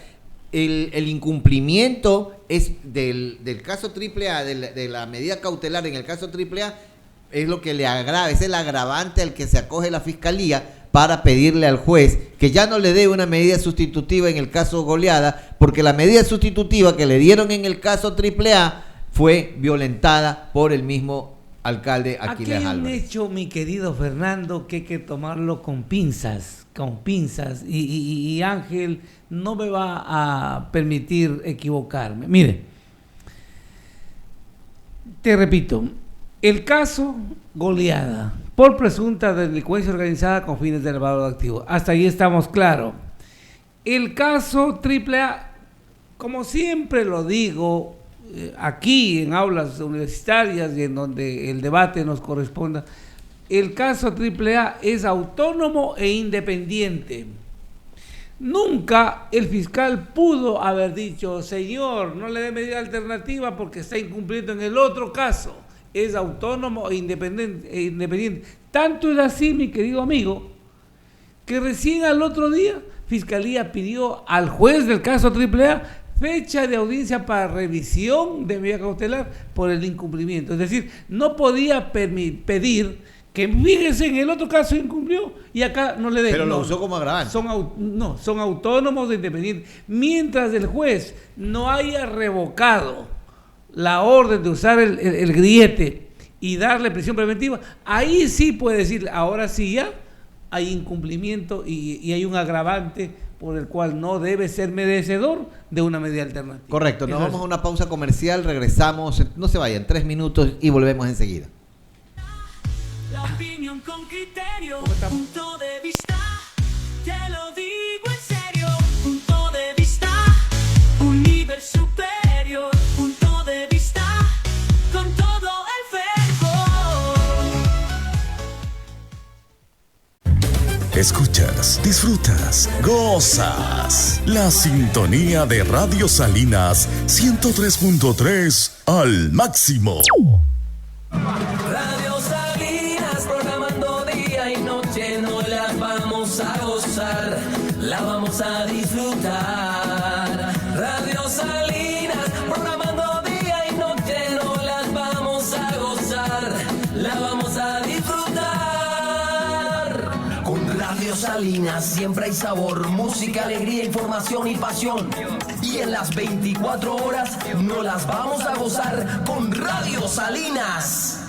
el incumplimiento es del caso AAA, de la medida cautelar en el caso AAA, es lo que le agrava, es el agravante al que se acoge la Fiscalía para pedirle al juez que ya no le dé una medida sustitutiva en el caso Goleada, porque la medida sustitutiva que le dieron en el caso AAA fue violentada por el mismo alcalde Aquiles Álvarez. Aquí hay un hecho, mi querido Fernando, que hay que tomarlo con pinzas, y Ángel no me va a permitir equivocarme. Mire, te repito, el caso Goleada por presunta delincuencia organizada con fines de lavado de activos, hasta ahí estamos claros. El caso AAA, como siempre lo digo, aquí en aulas universitarias y en donde el debate nos corresponda, el caso AAA es autónomo e independiente. Nunca el fiscal pudo haber dicho, señor, no le dé medida alternativa porque está incumpliendo en el otro caso. Es autónomo e independiente. Tanto es así, mi querido amigo, que recién al otro día Fiscalía pidió al juez del caso AAA fecha de audiencia para revisión de medida cautelar por el incumplimiento. Es decir, no podía pedir que, fíjense, en el otro caso incumplió y acá no le den. Pero lo usó como agravante. Son autónomos e independientes. Mientras el juez no haya revocado la orden de usar el grillete y darle prisión preventiva, ahí sí puede decir, ahora sí ya hay incumplimiento y hay un agravante por el cual no debe ser merecedor de una medida alternativa. Correcto, nos vamos a una pausa comercial, regresamos, no se vayan, 3 minutos y volvemos enseguida. La opinión con criterio, punto de vista, te lo digo en serio, punto de vista, un nivel superior, punto de vista, con todo el fervor. Escuchas, disfrutas, gozas. La sintonía de Radio Salinas 103.3 al máximo. Radio Salinas, programando día y noche, no la vamos a gozar, la vamos a disfrutar. Radio Salinas, programando día y noche, no las vamos a gozar, la vamos a disfrutar. Con Radio Salinas siempre hay sabor, música, alegría, información y pasión. Y en las 24 horas no las vamos a gozar con Radio Salinas.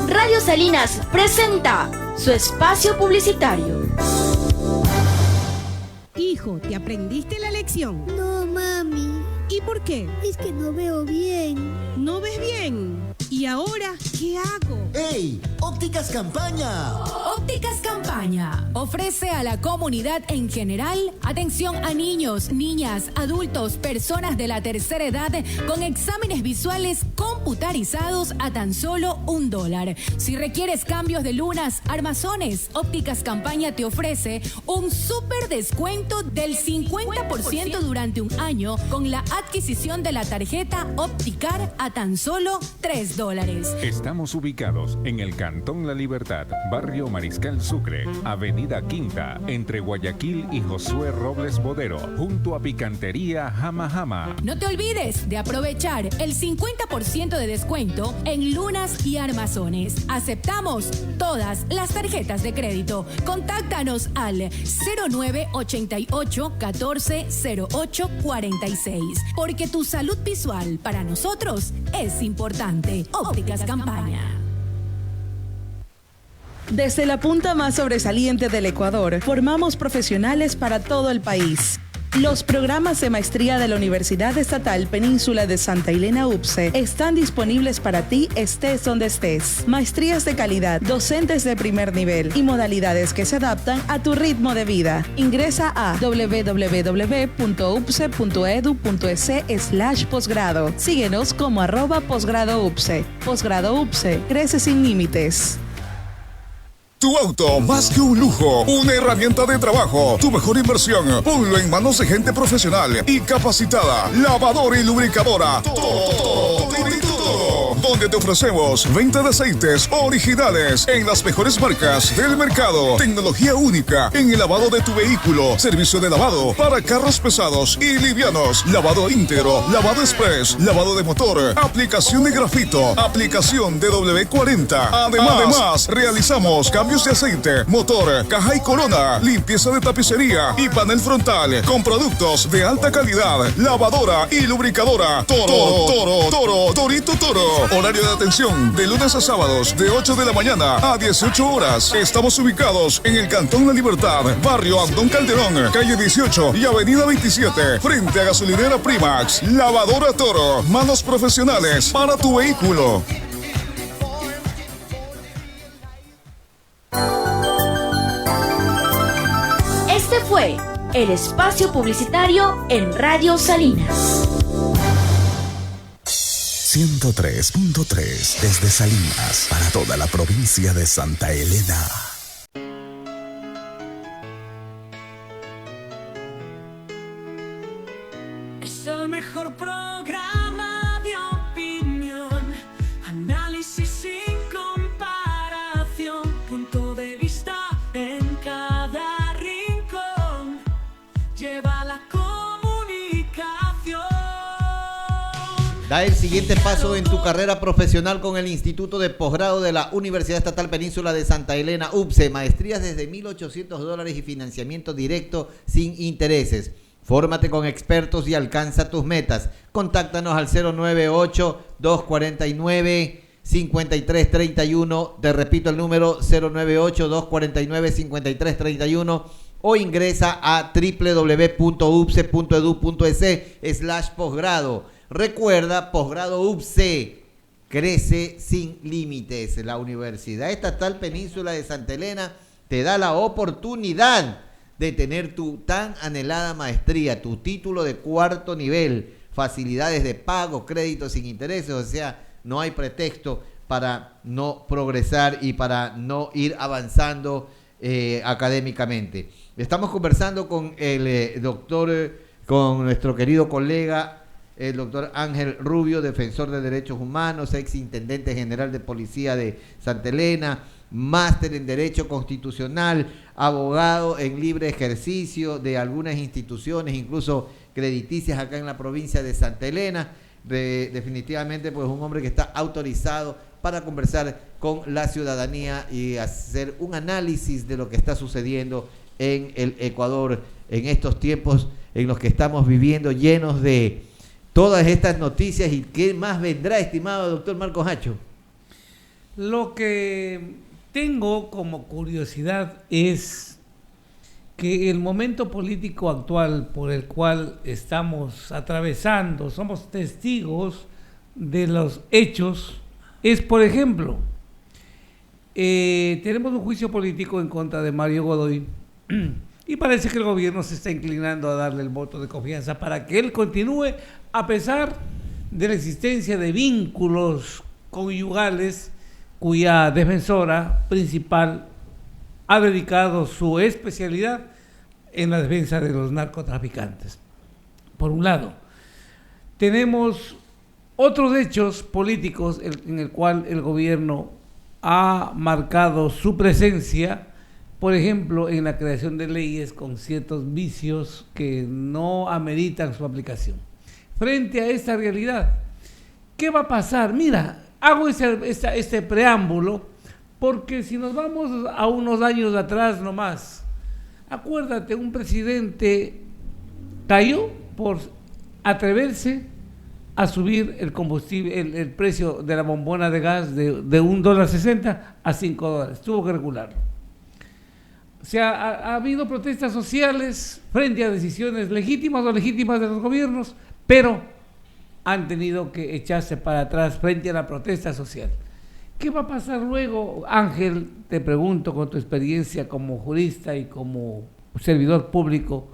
Radio Salinas presenta su espacio publicitario. Hijo, ¿te aprendiste la lección? No, mami. ¿Y por qué? Es que no veo bien. ¿No ves bien? ¿Y ahora qué hago? ¡Ey! ¡Ópticas Campaña! Ópticas Campaña ofrece a la comunidad en general atención a niños, niñas, adultos, personas de la tercera edad con exámenes visuales computarizados a tan solo $1. Si requieres cambios de lunas, armazones, Ópticas Campaña te ofrece un súper descuento del 50% durante un año con la adquisición de la tarjeta Opticar a tan solo $3. Estamos ubicados en el Cantón La Libertad, Barrio Mariscal Sucre, Avenida Quinta, entre Guayaquil y Josué Robles Bodero, junto a Picantería Jama Jama. No te olvides de aprovechar el 50% de descuento en lunas y armazones. Aceptamos todas las tarjetas de crédito. Contáctanos al 0988 14 08 46, porque tu salud visual para nosotros es importante. Ópticas Campaña. Desde la punta más sobresaliente del Ecuador, formamos profesionales para todo el país. Los programas de maestría de la Universidad Estatal Península de Santa Elena UPCE están disponibles para ti, estés donde estés. Maestrías de calidad, docentes de primer nivel y modalidades que se adaptan a tu ritmo de vida. Ingresa a www.upce.edu.es/posgrado. Síguenos como @posgradoupce. Posgrado UPCE, crece sin límites. Tu auto, más que un lujo, una herramienta de trabajo. Tu mejor inversión, ponlo en manos de gente profesional y capacitada. Lavadora y lubricadora. Todo. donde te ofrecemos venta de aceites originales en las mejores marcas del mercado, tecnología única en el lavado de tu vehículo, servicio de lavado para carros pesados y livianos, lavado íntegro, lavado express, lavado de motor, aplicación de grafito, aplicación de W40. Además, realizamos cambios de aceite, motor, caja y corona, limpieza de tapicería y panel frontal con productos de alta calidad, lavadora y lubricadora. Torito Toro. Horario de atención de lunes a sábados de 8 de la mañana a 18 horas. Estamos ubicados en el Cantón La Libertad, barrio Antón Calderón, calle 18 y avenida 27, frente a Gasolinera Primax. Lavadora Toro, manos profesionales para tu vehículo. Este fue el espacio publicitario en Radio Salinas. 103.3 desde Salinas para toda la provincia de Santa Elena. Es el mejor programa de opinión, análisis sin comparación, punto de vista en cada rincón, lleva la comunicación. Da el siguiente paso en tu carrera profesional con el Instituto de Posgrado de la Universidad Estatal Península de Santa Elena, UPSE, maestrías desde $1,800 y financiamiento directo sin intereses. Fórmate con expertos y alcanza tus metas. Contáctanos al 098-249-5331. Te repito el número 098-249-5331 o ingresa a www.upse.edu.es/posgrado. Recuerda, Posgrado UPSE, crece sin límites. La Universidad Estatal Península de Santa Elena te da la oportunidad de tener tu tan anhelada maestría, tu título de 4º nivel, facilidades de pago, créditos sin intereses, o sea, no hay pretexto para no progresar y para no ir avanzando académicamente. Estamos conversando con el con nuestro querido colega, el doctor Ángel Rubio, defensor de derechos humanos, ex intendente general de policía de Santa Elena, máster en Derecho Constitucional, abogado en libre ejercicio de algunas instituciones, incluso crediticias acá en la provincia de Santa Elena. Definitivamente, pues un hombre que está autorizado para conversar con la ciudadanía y hacer un análisis de lo que está sucediendo en el Ecuador en estos tiempos en los que estamos viviendo, llenos de todas estas noticias. ¿Y qué más vendrá, estimado doctor Marcos Hacho? Lo que tengo como curiosidad es que el momento político actual por el cual estamos atravesando, somos testigos de los hechos, es, por ejemplo, tenemos un juicio político en contra de Mario Godoy y parece que el gobierno se está inclinando a darle el voto de confianza para que él continúe a pesar de la existencia de vínculos conyugales cuya defensora principal ha dedicado su especialidad en la defensa de los narcotraficantes. Por un lado, tenemos otros hechos políticos en el cual el gobierno ha marcado su presencia, por ejemplo, en la creación de leyes con ciertos vicios que no ameritan su aplicación. Frente a esta realidad, ¿qué va a pasar? Mira, hago este preámbulo porque si nos vamos a unos años atrás nomás, acuérdate, un presidente cayó por atreverse a subir el combustible, el precio de la bombona de gas de $1.60 a $5. Tuvo que regularlo. O sea, ha habido protestas sociales frente a decisiones legítimas o legítimas de los gobiernos, pero han tenido que echarse para atrás frente a la protesta social. ¿Qué va a pasar luego, Ángel? Te pregunto, con tu experiencia como jurista y como servidor público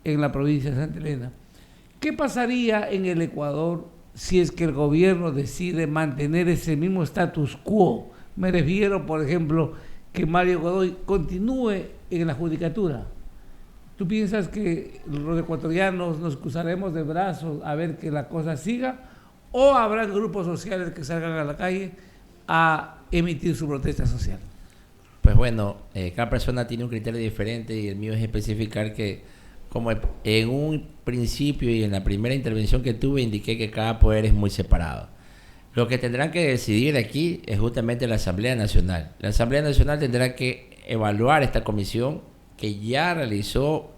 en la provincia de Santa Elena, ¿qué pasaría en el Ecuador si es que el gobierno decide mantener ese mismo status quo? Me refiero, por ejemplo, que Mario Godoy continúe en la judicatura. ¿Tú piensas que los ecuatorianos nos cruzaremos de brazos a ver que la cosa siga? o habrán grupos sociales que salgan a la calle a emitir su protesta social? Pues bueno, cada persona tiene un criterio diferente y el mío es especificar que, como en un principio y en la primera intervención que tuve, indiqué que cada poder es muy separado. Lo que tendrán que decidir aquí es justamente la Asamblea Nacional. La Asamblea Nacional tendrá que evaluar esta comisión que ya realizó,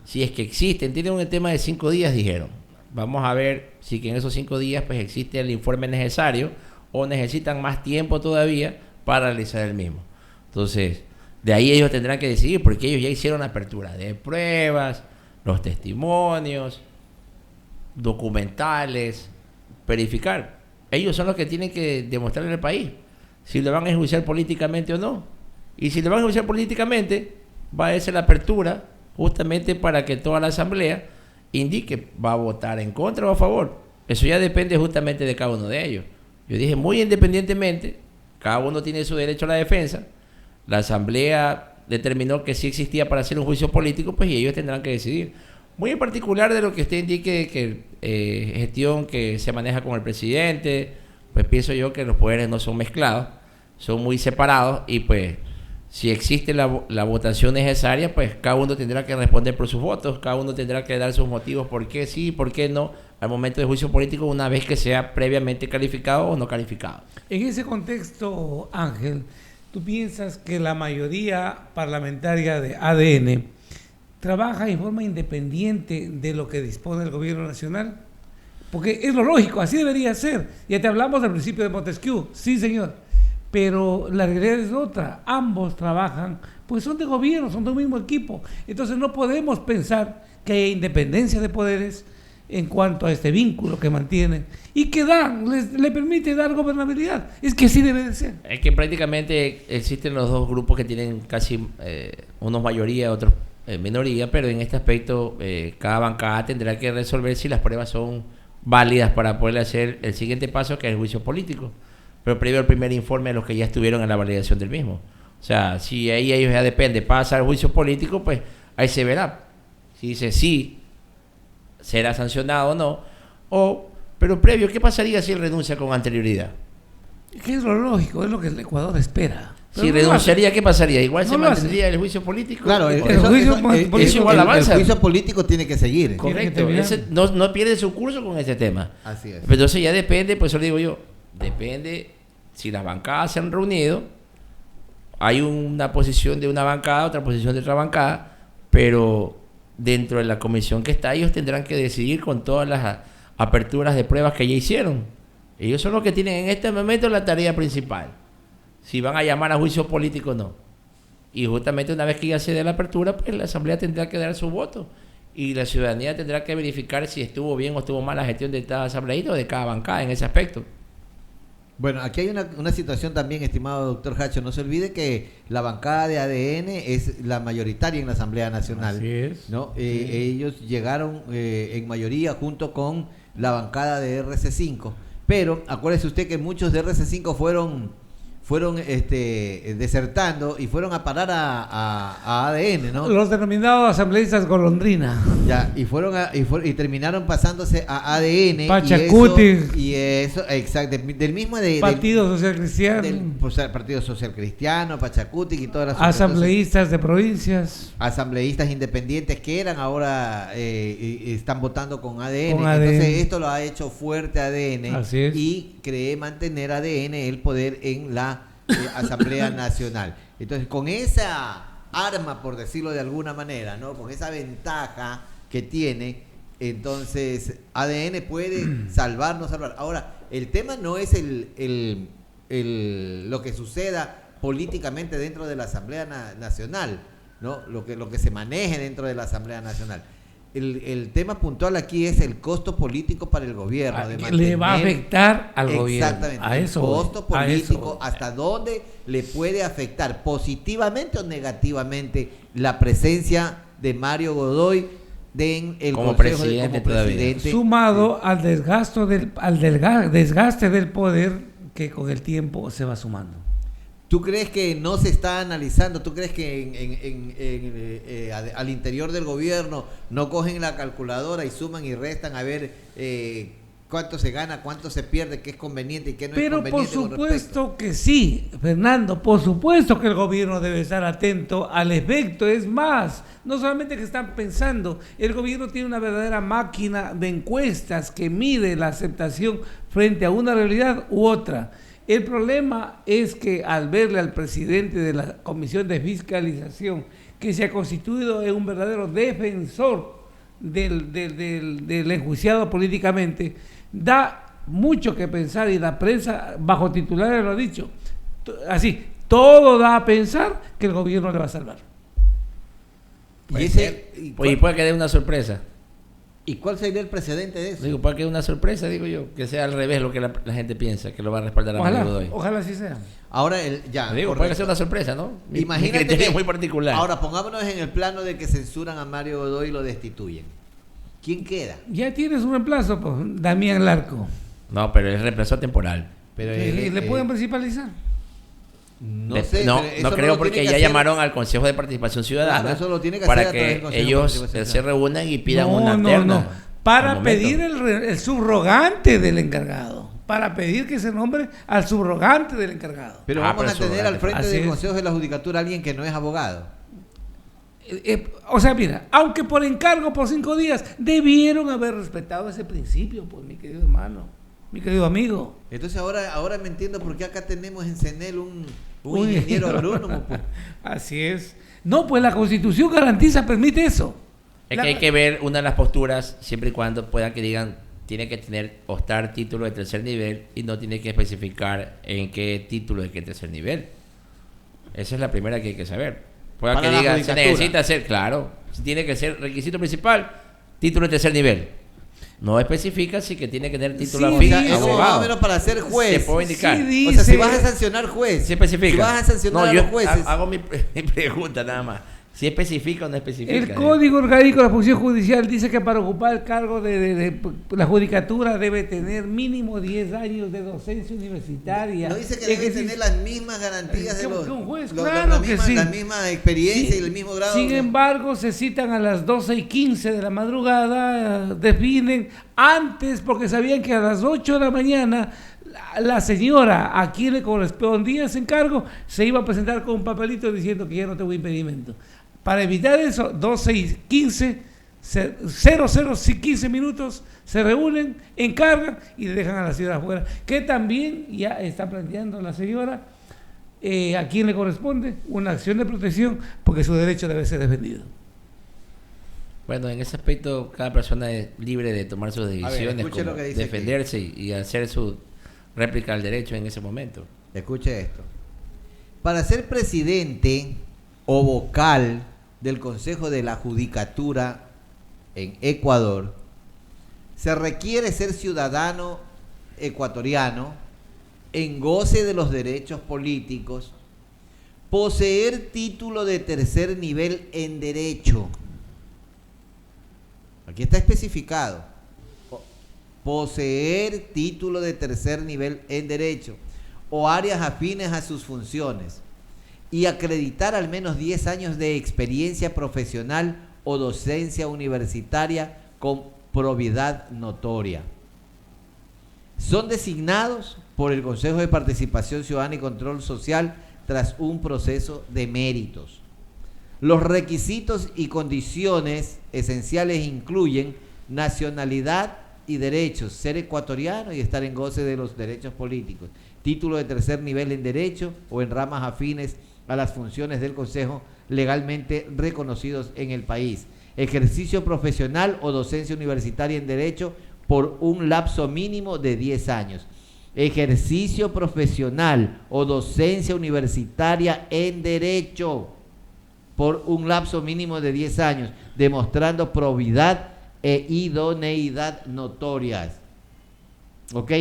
si es que existen. Tienen un tema de 5 días, dijeron. Vamos a ver si que en esos 5 días pues existe el informe necesario o necesitan más tiempo todavía para realizar el mismo. Entonces, de ahí ellos tendrán que decidir, porque ellos ya hicieron apertura de pruebas, los testimonios, documentales, verificar. Ellos son los que tienen que demostrarle al país si lo van a enjuiciar políticamente o no. Y si lo van a enjuiciar políticamente, va a ser la apertura justamente para que toda la asamblea indique, va a votar en contra o a favor. Eso ya depende justamente de cada uno de ellos. Yo dije, muy independientemente, cada uno tiene su derecho a la defensa. La asamblea determinó que sí existía para hacer un juicio político, pues y ellos tendrán que decidir. Muy en particular de lo que usted indique, que gestión que se maneja con el presidente, pues pienso yo que los poderes no son mezclados, son muy separados, y pues si existe la votación necesaria, pues cada uno tendrá que responder por sus votos, cada uno tendrá que dar sus motivos por qué sí, por qué no, al momento de juicio político, una vez que sea previamente calificado o no calificado. En ese contexto, Ángel, ¿tú piensas que la mayoría parlamentaria de ADN trabaja en forma independiente de lo que dispone el gobierno nacional? Porque es lo lógico, así debería ser. Ya te hablamos del principio de Montesquieu, sí señor, pero la realidad es otra. Ambos trabajan, pues son de gobierno, son del mismo equipo. Entonces no podemos pensar que hay independencia de poderes en cuanto a este vínculo que mantienen y que le permite dar gobernabilidad. Es que así debe de ser. Es que prácticamente existen los dos grupos que tienen casi unos mayoría, otros minoría, pero en este aspecto cada bancada tendrá que resolver si las pruebas son válidas para poder hacer el siguiente paso, que es el juicio político, pero previo al primer informe a los que ya estuvieron en la validación del mismo. O sea, si ahí ellos ya depende, pasa al juicio político, pues ahí se verá si dice sí será sancionado o no, pero previo, ¿qué pasaría si él renuncia con anterioridad? Que es lo lógico, es lo que el Ecuador espera. Si renunciaría, ¿qué pasaría? ¿Igual se mantendría el juicio político? Claro, el juicio político tiene que seguir. Correcto, no pierde su curso con ese tema. Así es. Entonces ya depende, pues eso le digo yo, depende si las bancadas se han reunido, hay una posición de una bancada, otra posición de otra bancada, pero dentro de la comisión que está, ellos tendrán que decidir con todas las aperturas de pruebas que ya hicieron. Ellos son los que tienen en este momento la tarea principal, si van a llamar a juicio político o no. Y justamente una vez que ya se dé la apertura, pues la asamblea tendrá que dar su voto y la ciudadanía tendrá que verificar si estuvo bien o estuvo mal la gestión de cada asambleísta o de cada bancada en ese aspecto. Bueno, aquí hay una situación también, estimado doctor Hacho. No se olvide que la bancada de ADN es la mayoritaria en la Asamblea Nacional. Así es. ¿No? Sí. Ellos llegaron en mayoría junto con la bancada de RC5. Pero acuérdese usted que muchos de RC5 fueron desertando y fueron a parar a ADN, ¿no? Los denominados asambleístas golondrina. Ya, y terminaron pasándose a ADN. Pachacuti. Y eso, exacto, del mismo Partido Social Cristiano. Partido Social Cristiano, Pachacuti y todas las asambleístas de provincias. Asambleístas independientes que eran ahora están votando con ADN. Entonces esto lo ha hecho fuerte ADN. Así es. Y cree mantener ADN el poder en la Asamblea Nacional. Entonces, con esa arma, por decirlo de alguna manera, ¿no? Con esa ventaja que tiene, entonces ADN puede salvar, no salvar. Ahora, el tema no es lo que suceda políticamente dentro de la Asamblea Nacional, ¿no? Lo que se maneje dentro de la Asamblea Nacional. El tema puntual aquí es el costo político para el gobierno. Le va a afectar al gobierno. Exactamente. A eso, el costo político, hasta dónde le puede afectar positivamente o negativamente la presencia de Mario Godoy en el como Consejo presidente, como presidente. Sumado al desgaste del poder que con el tiempo se va sumando. ¿Tú crees que no se está analizando? ¿Tú crees que al interior del gobierno no cogen la calculadora y suman y restan a ver cuánto se gana, cuánto se pierde, qué es conveniente y qué no Pero es por conveniente. supuesto que sí, Fernando, por supuesto que el gobierno debe estar atento al efecto. Es más, no solamente que están pensando, el gobierno tiene una verdadera máquina de encuestas que mide la aceptación frente a una realidad u otra. El problema es que al verle al presidente de la Comisión de Fiscalización, que se ha constituido en un verdadero defensor del enjuiciado políticamente, da mucho que pensar, y la prensa bajo titulares lo ha dicho. Así, todo da a pensar que el gobierno le va a salvar. Y puede que dé una sorpresa. ¿Y cuál sería el precedente de eso? Digo, puede que dé una sorpresa, digo yo, que sea al revés lo que la gente piensa, que lo va a respaldar a Mario Godoy. Ojalá así sea. Ahora, puede que sea una sorpresa, ¿no? Imagínate que que, muy particular. Ahora, pongámonos en el plano de que censuran a Mario Godoy y lo destituyen. ¿Quién queda? Ya tienes un reemplazo, pues, Damián Larco. No, pero es reemplazo temporal. Pero ¿le pueden principalizar? No creo, porque ya llamaron al Consejo de Participación Ciudadana, claro, eso lo tiene que para hacer a través del que Consejo ellos de Participación se reúnan y pidan No, una no, terna. no. Para pedir el subrogante del encargado. Para pedir que se nombre al subrogante del encargado. Pero vamos a tener al frente del Consejo de la Judicatura a alguien que no es abogado. O sea, mira, aunque por encargo por 5 días, debieron haber respetado ese principio, pues, mi querido hermano, mi querido amigo. Entonces ahora me entiendo por qué acá tenemos en CENEL un ingeniero agrónomo. Pues. Así es. No, pues la Constitución garantiza, permite eso. Es que hay que ver una de las posturas, siempre y cuando puedan que digan, tiene que tener o estar título de tercer nivel, y no tiene que especificar en qué título de qué tercer nivel. Esa es la primera que hay que saber. Pueda que diga, se necesita hacer, claro, tiene que ser requisito principal, título de tercer nivel. No especifica si que tiene que tener título abogado. Más o menos para ser juez. Se puede indicar. O sea, si vas a sancionar juez. Se especifica. Si vas a sancionar a los jueces. Hago mi pregunta nada más. Si especifica o no especifica. El Código Orgánico de la Función Judicial dice que para ocupar el cargo de la judicatura debe tener mínimo 10 años de docencia universitaria. No dice que debe tener las mismas garantías de los juez, claro que sí. La misma experiencia y el mismo grado. Sin embargo, se citan a las 12:15 de la madrugada, definen antes, porque sabían que a las 8 de la mañana la señora a quien le correspondía ese encargo se iba a presentar con un papelito diciendo que ya no tengo impedimento. Para evitar eso, 12:15, 15 minutos, se reúnen, encargan y le dejan a la señora afuera. Que también ya está planteando la señora a quien le corresponde una acción de protección, porque su derecho debe ser defendido. Bueno, en ese aspecto, cada persona es libre de tomar sus decisiones, como defenderse y hacer su réplica al derecho en ese momento. Escuche esto. Para ser presidente o vocal del Consejo de la Judicatura en Ecuador, se requiere ser ciudadano ecuatoriano, en goce de los derechos políticos, poseer título de tercer nivel en derecho. Aquí está especificado. Poseer título de tercer nivel en derecho o áreas afines a sus funciones, y acreditar al menos 10 años de experiencia profesional o docencia universitaria con probidad notoria. Son designados por el Consejo de Participación Ciudadana y Control Social tras un proceso de méritos. Los requisitos y condiciones esenciales incluyen nacionalidad y derechos, ser ecuatoriano y estar en goce de los derechos políticos, título de tercer nivel en derecho o en ramas afines a las funciones del Consejo legalmente reconocidos en el país, ejercicio profesional o docencia universitaria en derecho por un lapso mínimo de 10 años, ejercicio profesional o docencia universitaria en derecho por un lapso mínimo de 10 años, demostrando probidad e idoneidad notorias. ¿Ok?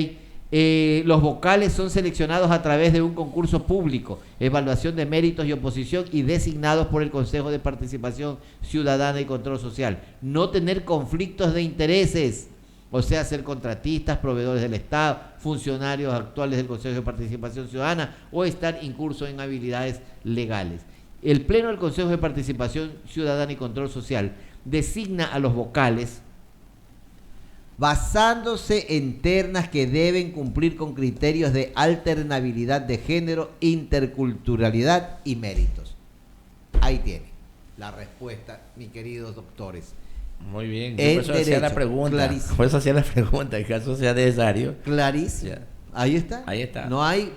Los vocales son seleccionados a través de un concurso público, evaluación de méritos y oposición, y designados por el Consejo de Participación Ciudadana y Control Social. No tener conflictos de intereses, o sea, ser contratistas, proveedores del Estado, funcionarios actuales del Consejo de Participación Ciudadana, o estar incurso en habilidades legales. El Pleno del Consejo de Participación Ciudadana y Control Social designa a los vocales basándose en ternas que deben cumplir con criterios de alternabilidad de género, interculturalidad y méritos. Ahí tiene la respuesta, mis queridos doctores. Muy bien, por eso hacía la pregunta. Por eso hacía la pregunta, en caso sea necesario. Clarísimo. Ahí está. Ahí está. No hay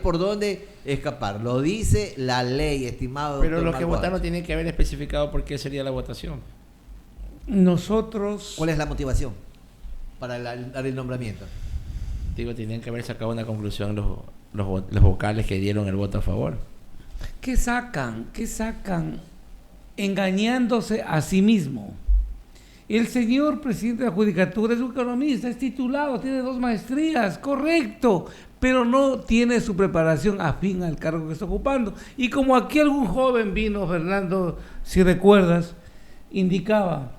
por dónde escapar. Lo dice la ley, estimado Pero doctor los que votaron tienen que haber especificado por qué sería la votación. Nosotros... ¿Cuál es la motivación para dar el nombramiento? Digo, tenían que haber sacado una conclusión los vocales que dieron el voto a favor. ¿Qué sacan? Engañándose a sí mismo. El señor presidente de la Judicatura es un economista, es titulado, tiene 2 maestrías, correcto, pero no tiene su preparación afín al cargo que está ocupando. Y como aquí algún joven vino, Fernando, si recuerdas, indicaba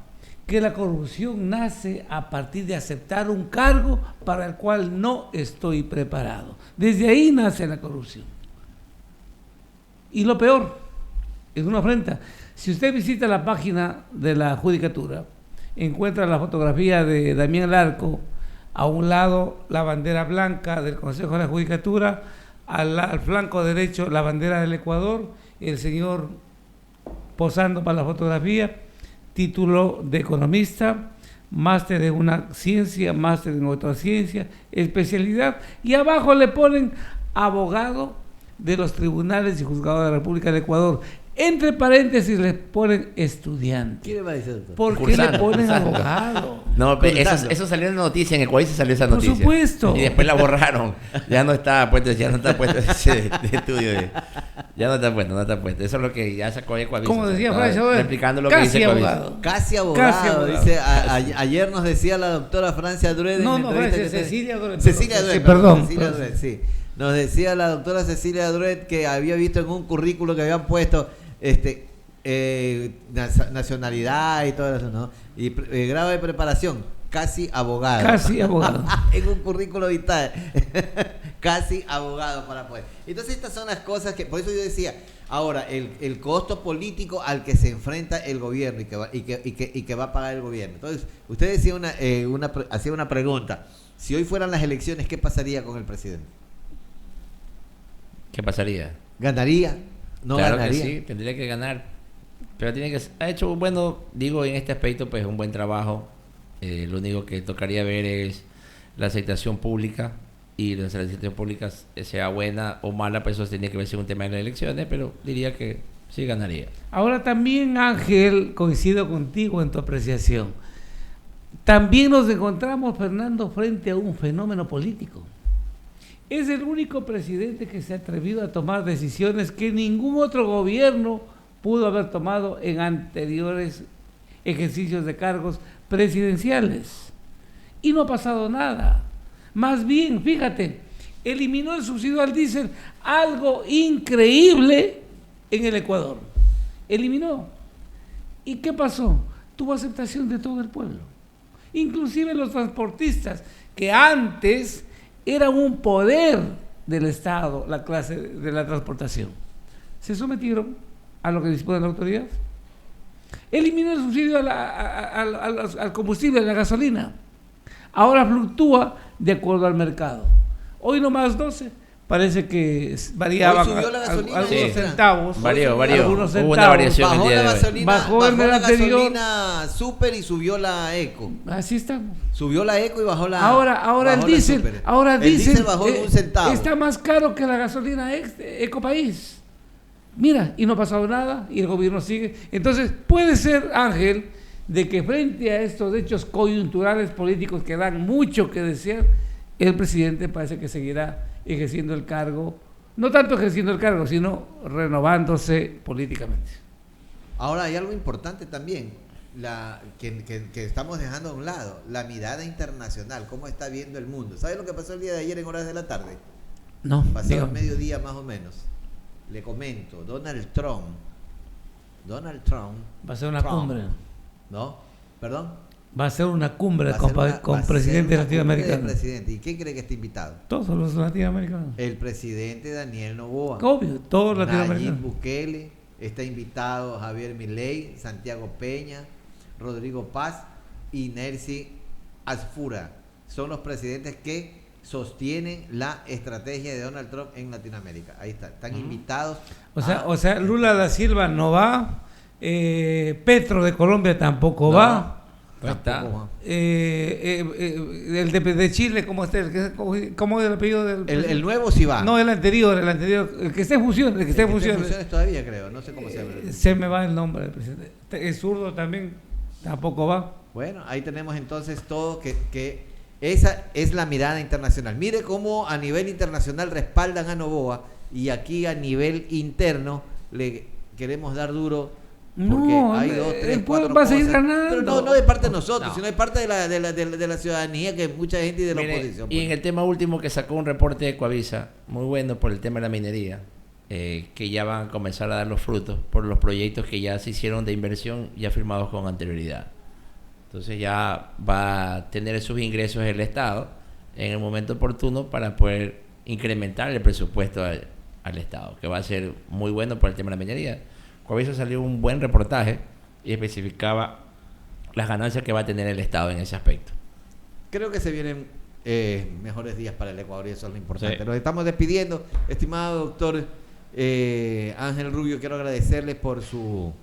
que la corrupción nace a partir de aceptar un cargo para el cual no estoy preparado. Desde ahí nace la corrupción. Y lo peor, es una afrenta. Si usted visita la página de la Judicatura, encuentra la fotografía de Damián Larco, a un lado la bandera blanca del Consejo de la Judicatura, al flanco derecho la bandera del Ecuador, el señor posando para la fotografía, título de economista, máster en una ciencia, máster en otra ciencia, especialidad, y abajo le ponen abogado de los tribunales y juzgados de la República del Ecuador. Entre paréntesis les ponen estudiante. ¿Qué le va a decir? ¿Por qué le ponen abogado? No, eso salió en la noticia, en el Ecuador salió esa noticia. Por supuesto. Y después la borraron. Ya no está puesto ese de estudio. Ya no está puesto. Eso es lo que ya sacó Ecuador. Como decía Francia, replicando lo que dice Ecuador. Casi abogado. Dice, ayer nos decía la doctora Francia Drued. Cecilia Drued. Perdón. Sí. Nos decía la doctora Cecilia Drued que había visto en un currículo que habían puesto nacionalidad y todo eso, ¿no? Y grado de preparación, casi abogado. Casi abogado. En un currículo vital. Casi abogado para poder. Entonces estas son las cosas que, por eso yo decía, ahora, el costo político al que se enfrenta el gobierno y que va a pagar el gobierno. Entonces, usted decía hacía una pregunta. Si hoy fueran las elecciones, ¿qué pasaría con el presidente? ¿Qué pasaría? ¿Ganaría? ¿No claro ganaría? Que sí, tendría que ganar. Pero ha hecho, en este aspecto, pues un buen trabajo. Lo único que tocaría ver es la aceptación pública, y la aceptación pública sea buena o mala, pues eso tenía que ver si un tema de las elecciones, pero diría que sí ganaría. Ahora también, Ángel, coincido contigo en tu apreciación. También nos encontramos, Fernando, frente a un fenómeno político. Es el único presidente que se ha atrevido a tomar decisiones que ningún otro gobierno pudo haber tomado en anteriores ejercicios de cargos presidenciales. Y no ha pasado nada. Más bien, fíjate, eliminó el subsidio al diésel, algo increíble en el Ecuador. Eliminó. ¿Y qué pasó? Tuvo aceptación de todo el pueblo. Inclusive los transportistas, que antes era un poder del Estado, la clase de la transportación, se sometieron a lo que dispone la autoridad. Eliminó el subsidio al combustible, a la gasolina. Ahora fluctúa de acuerdo al mercado. Hoy nomás 12, parece que variaba algunos centavos. Varió. Algunos centavos. Hubo una variación. Bajó la gasolina, bajó en el anterior. Gasolina super y subió la eco. Así estamos. Subió la eco y bajó la. Ahora el diésel. Ahora el diésel bajó un centavo. Está más caro que la gasolina Ecopaís. Mira, y no ha pasado nada y el gobierno sigue. Entonces puede ser, Ángel, de que frente a estos hechos coyunturales políticos que dan mucho que desear, el presidente parece que seguirá ejerciendo el cargo, no tanto ejerciendo el cargo, sino renovándose políticamente. Ahora hay algo importante también, que estamos dejando a un lado, la mirada internacional, cómo está viendo el mundo. ¿Sabes lo que pasó el día de ayer en horas de la tarde? No. Pasó a mediodía más o menos. Le comento, Donald Trump va a ser una cumbre. ¿No? ¿Perdón? Va a ser una cumbre con presidentes latinoamericanos. ¿Y quién cree que está invitado? Todos los latinoamericanos. El presidente Daniel Noboa. Obvio, todos los latinoamericanos. Nayib Bukele, está invitado Javier Milei, Santiago Peña, Rodrigo Paz y Nercy Asfura son los presidentes que sostienen la estrategia de Donald Trump en Latinoamérica. Ahí están invitados. O sea, Lula da Silva no va, Petro de Colombia tampoco va. El de Chile, ¿cómo está? ¿Cómo es el apellido del el nuevo sí va. No, el anterior, el que esté en funciones, el que esté en funciones todavía, creo, no sé cómo se llama. Se me va el nombre del presidente. El zurdo también tampoco va. Bueno, ahí tenemos entonces todo que esa es la mirada internacional. Mire cómo a nivel internacional respaldan a Noboa y aquí a nivel interno le queremos dar duro. Porque hay 2, 3, 4 va a seguir ganando. Pero no de parte de nosotros, sino de parte de la ciudadanía, que mucha gente y de la oposición. Y en el tema último que sacó un reporte de Coavisa, muy bueno por el tema de la minería, que ya van a comenzar a dar los frutos por los proyectos que ya se hicieron de inversión ya firmados con anterioridad. Entonces ya va a tener esos ingresos el Estado en el momento oportuno para poder incrementar el presupuesto al Estado, que va a ser muy bueno por el tema de la minería. Coavisa salió un buen reportaje y especificaba las ganancias que va a tener el Estado en ese aspecto. Creo que se vienen mejores días para el Ecuador y eso es lo importante. Sí. Nos estamos despidiendo. Estimado doctor Ángel Rubio, quiero agradecerle por su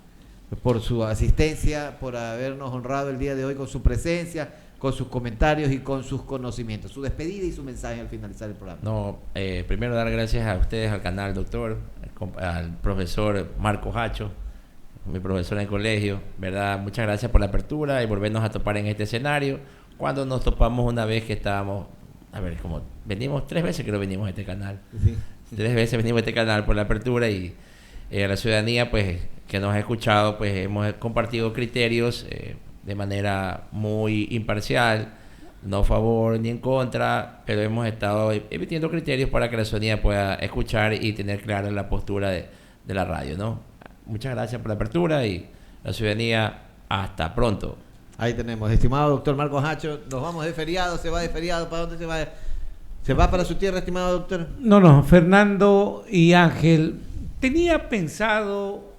asistencia, por habernos honrado el día de hoy con su presencia, con sus comentarios y con sus conocimientos. Su despedida y su mensaje al finalizar el programa. No, primero dar gracias a ustedes, al canal, doctor, al profesor Marco Hacho, mi profesor en el colegio, ¿verdad? Muchas gracias por la apertura y volvernos a topar en este escenario. Cuando nos topamos una vez que estábamos, como venimos 3 veces, creo que venimos a este canal. Sí. 3 veces venimos a este canal por la apertura y a la ciudadanía, pues, que nos ha escuchado, pues, hemos compartido criterios de manera muy imparcial, no a favor ni en contra, pero hemos estado emitiendo criterios para que la ciudadanía pueda escuchar y tener clara la postura de la radio, ¿no? Muchas gracias por la apertura y la ciudadanía, hasta pronto. Ahí tenemos, estimado doctor Marcos Hacho, nos vamos de feriado, se va de feriado, ¿para dónde se va? ¿Se va para su tierra, estimado doctor? No, Fernando y Ángel, tenía pensado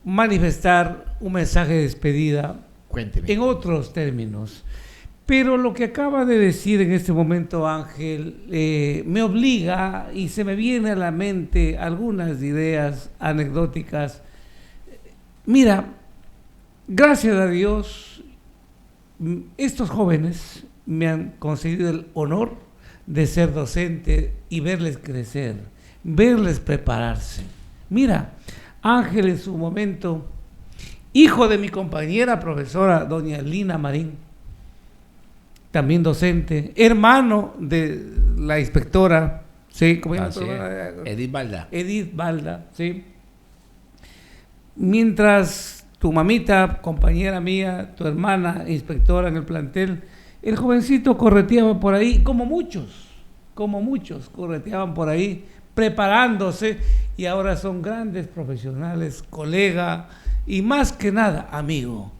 manifestar un mensaje de despedida. Cuénteme. En otros términos. Pero lo que acaba de decir en este momento Ángel me obliga y se me viene a la mente algunas ideas anecdóticas. Mira, gracias a Dios, estos jóvenes me han concedido el honor de ser docente y verles crecer, verles prepararse. Mira, Ángel en su momento, hijo de mi compañera profesora doña Lina Marín, también docente, hermano de la inspectora, ¿sí? ¿Cómo se llama? Edith Balda. Edith Balda, ¿sí? Mientras tu mamita, compañera mía, tu hermana, inspectora en el plantel, el jovencito correteaba por ahí, como muchos correteaban por ahí, preparándose, y ahora son grandes profesionales, colega, y más que nada, amigo.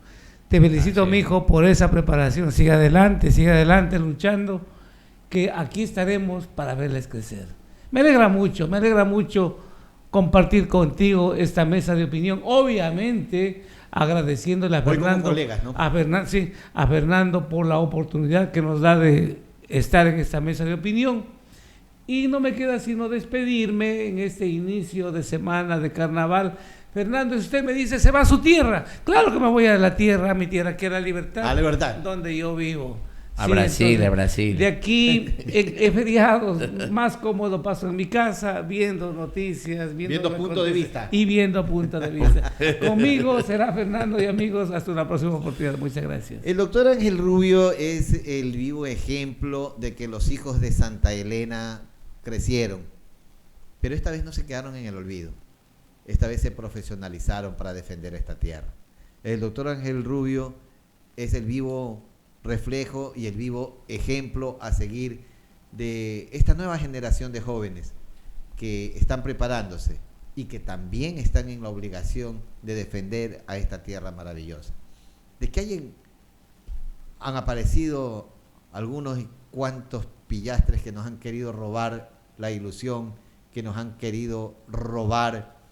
Te felicito, mijo, por esa preparación. Sigue adelante luchando, que aquí estaremos para verles crecer. Me alegra mucho compartir contigo esta mesa de opinión. Obviamente, agradeciéndole a Fernando, colegas, ¿no? a Fernando por la oportunidad que nos da de estar en esta mesa de opinión. Y no me queda sino despedirme en este inicio de semana de carnaval. Fernando, si usted me dice, se va a su tierra, claro que me voy a la tierra, a mi tierra, que era Libertad. A Libertad. Donde yo vivo. A Brasil, entonces, a Brasil. De aquí, en feriados, más cómodo paso en mi casa, viendo noticias, viendo punto de vista. Y viendo punto de vista. Conmigo será Fernando y amigos, hasta una próxima oportunidad. Muchas gracias. El doctor Ángel Rubio es el vivo ejemplo de que los hijos de Santa Elena crecieron, pero esta vez no se quedaron en el olvido. Esta vez se profesionalizaron para defender esta tierra. El doctor Ángel Rubio es el vivo reflejo y el vivo ejemplo a seguir de esta nueva generación de jóvenes que están preparándose y que también están en la obligación de defender a esta tierra maravillosa. De que han aparecido algunos y cuantos pillastres que nos han querido robar la ilusión, que nos han querido robar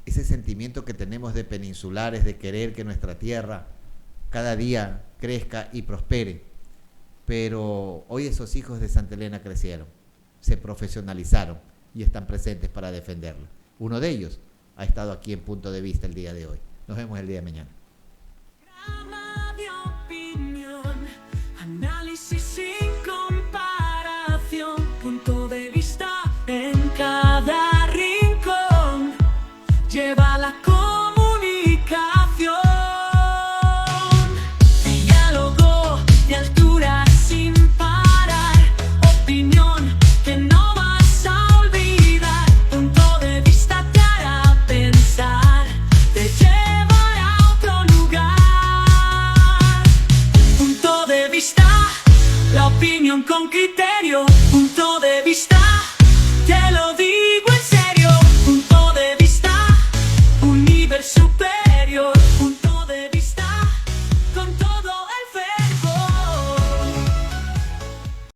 ese sentimiento que tenemos de peninsulares, de querer que nuestra tierra cada día crezca y prospere. Pero hoy esos hijos de Santa Elena crecieron, se profesionalizaron y están presentes para defenderlo. Uno de ellos ha estado aquí en Punto de Vista el día de hoy. Nos vemos el día de mañana. Análisis sin comparación, punto de vista en cada rincón. Lleva la comunicación. Diálogo de altura sin parar. Opinión que no vas a olvidar. Punto de vista te hará pensar. Te llevará a otro lugar. Punto de vista, la opinión con criterio. Punto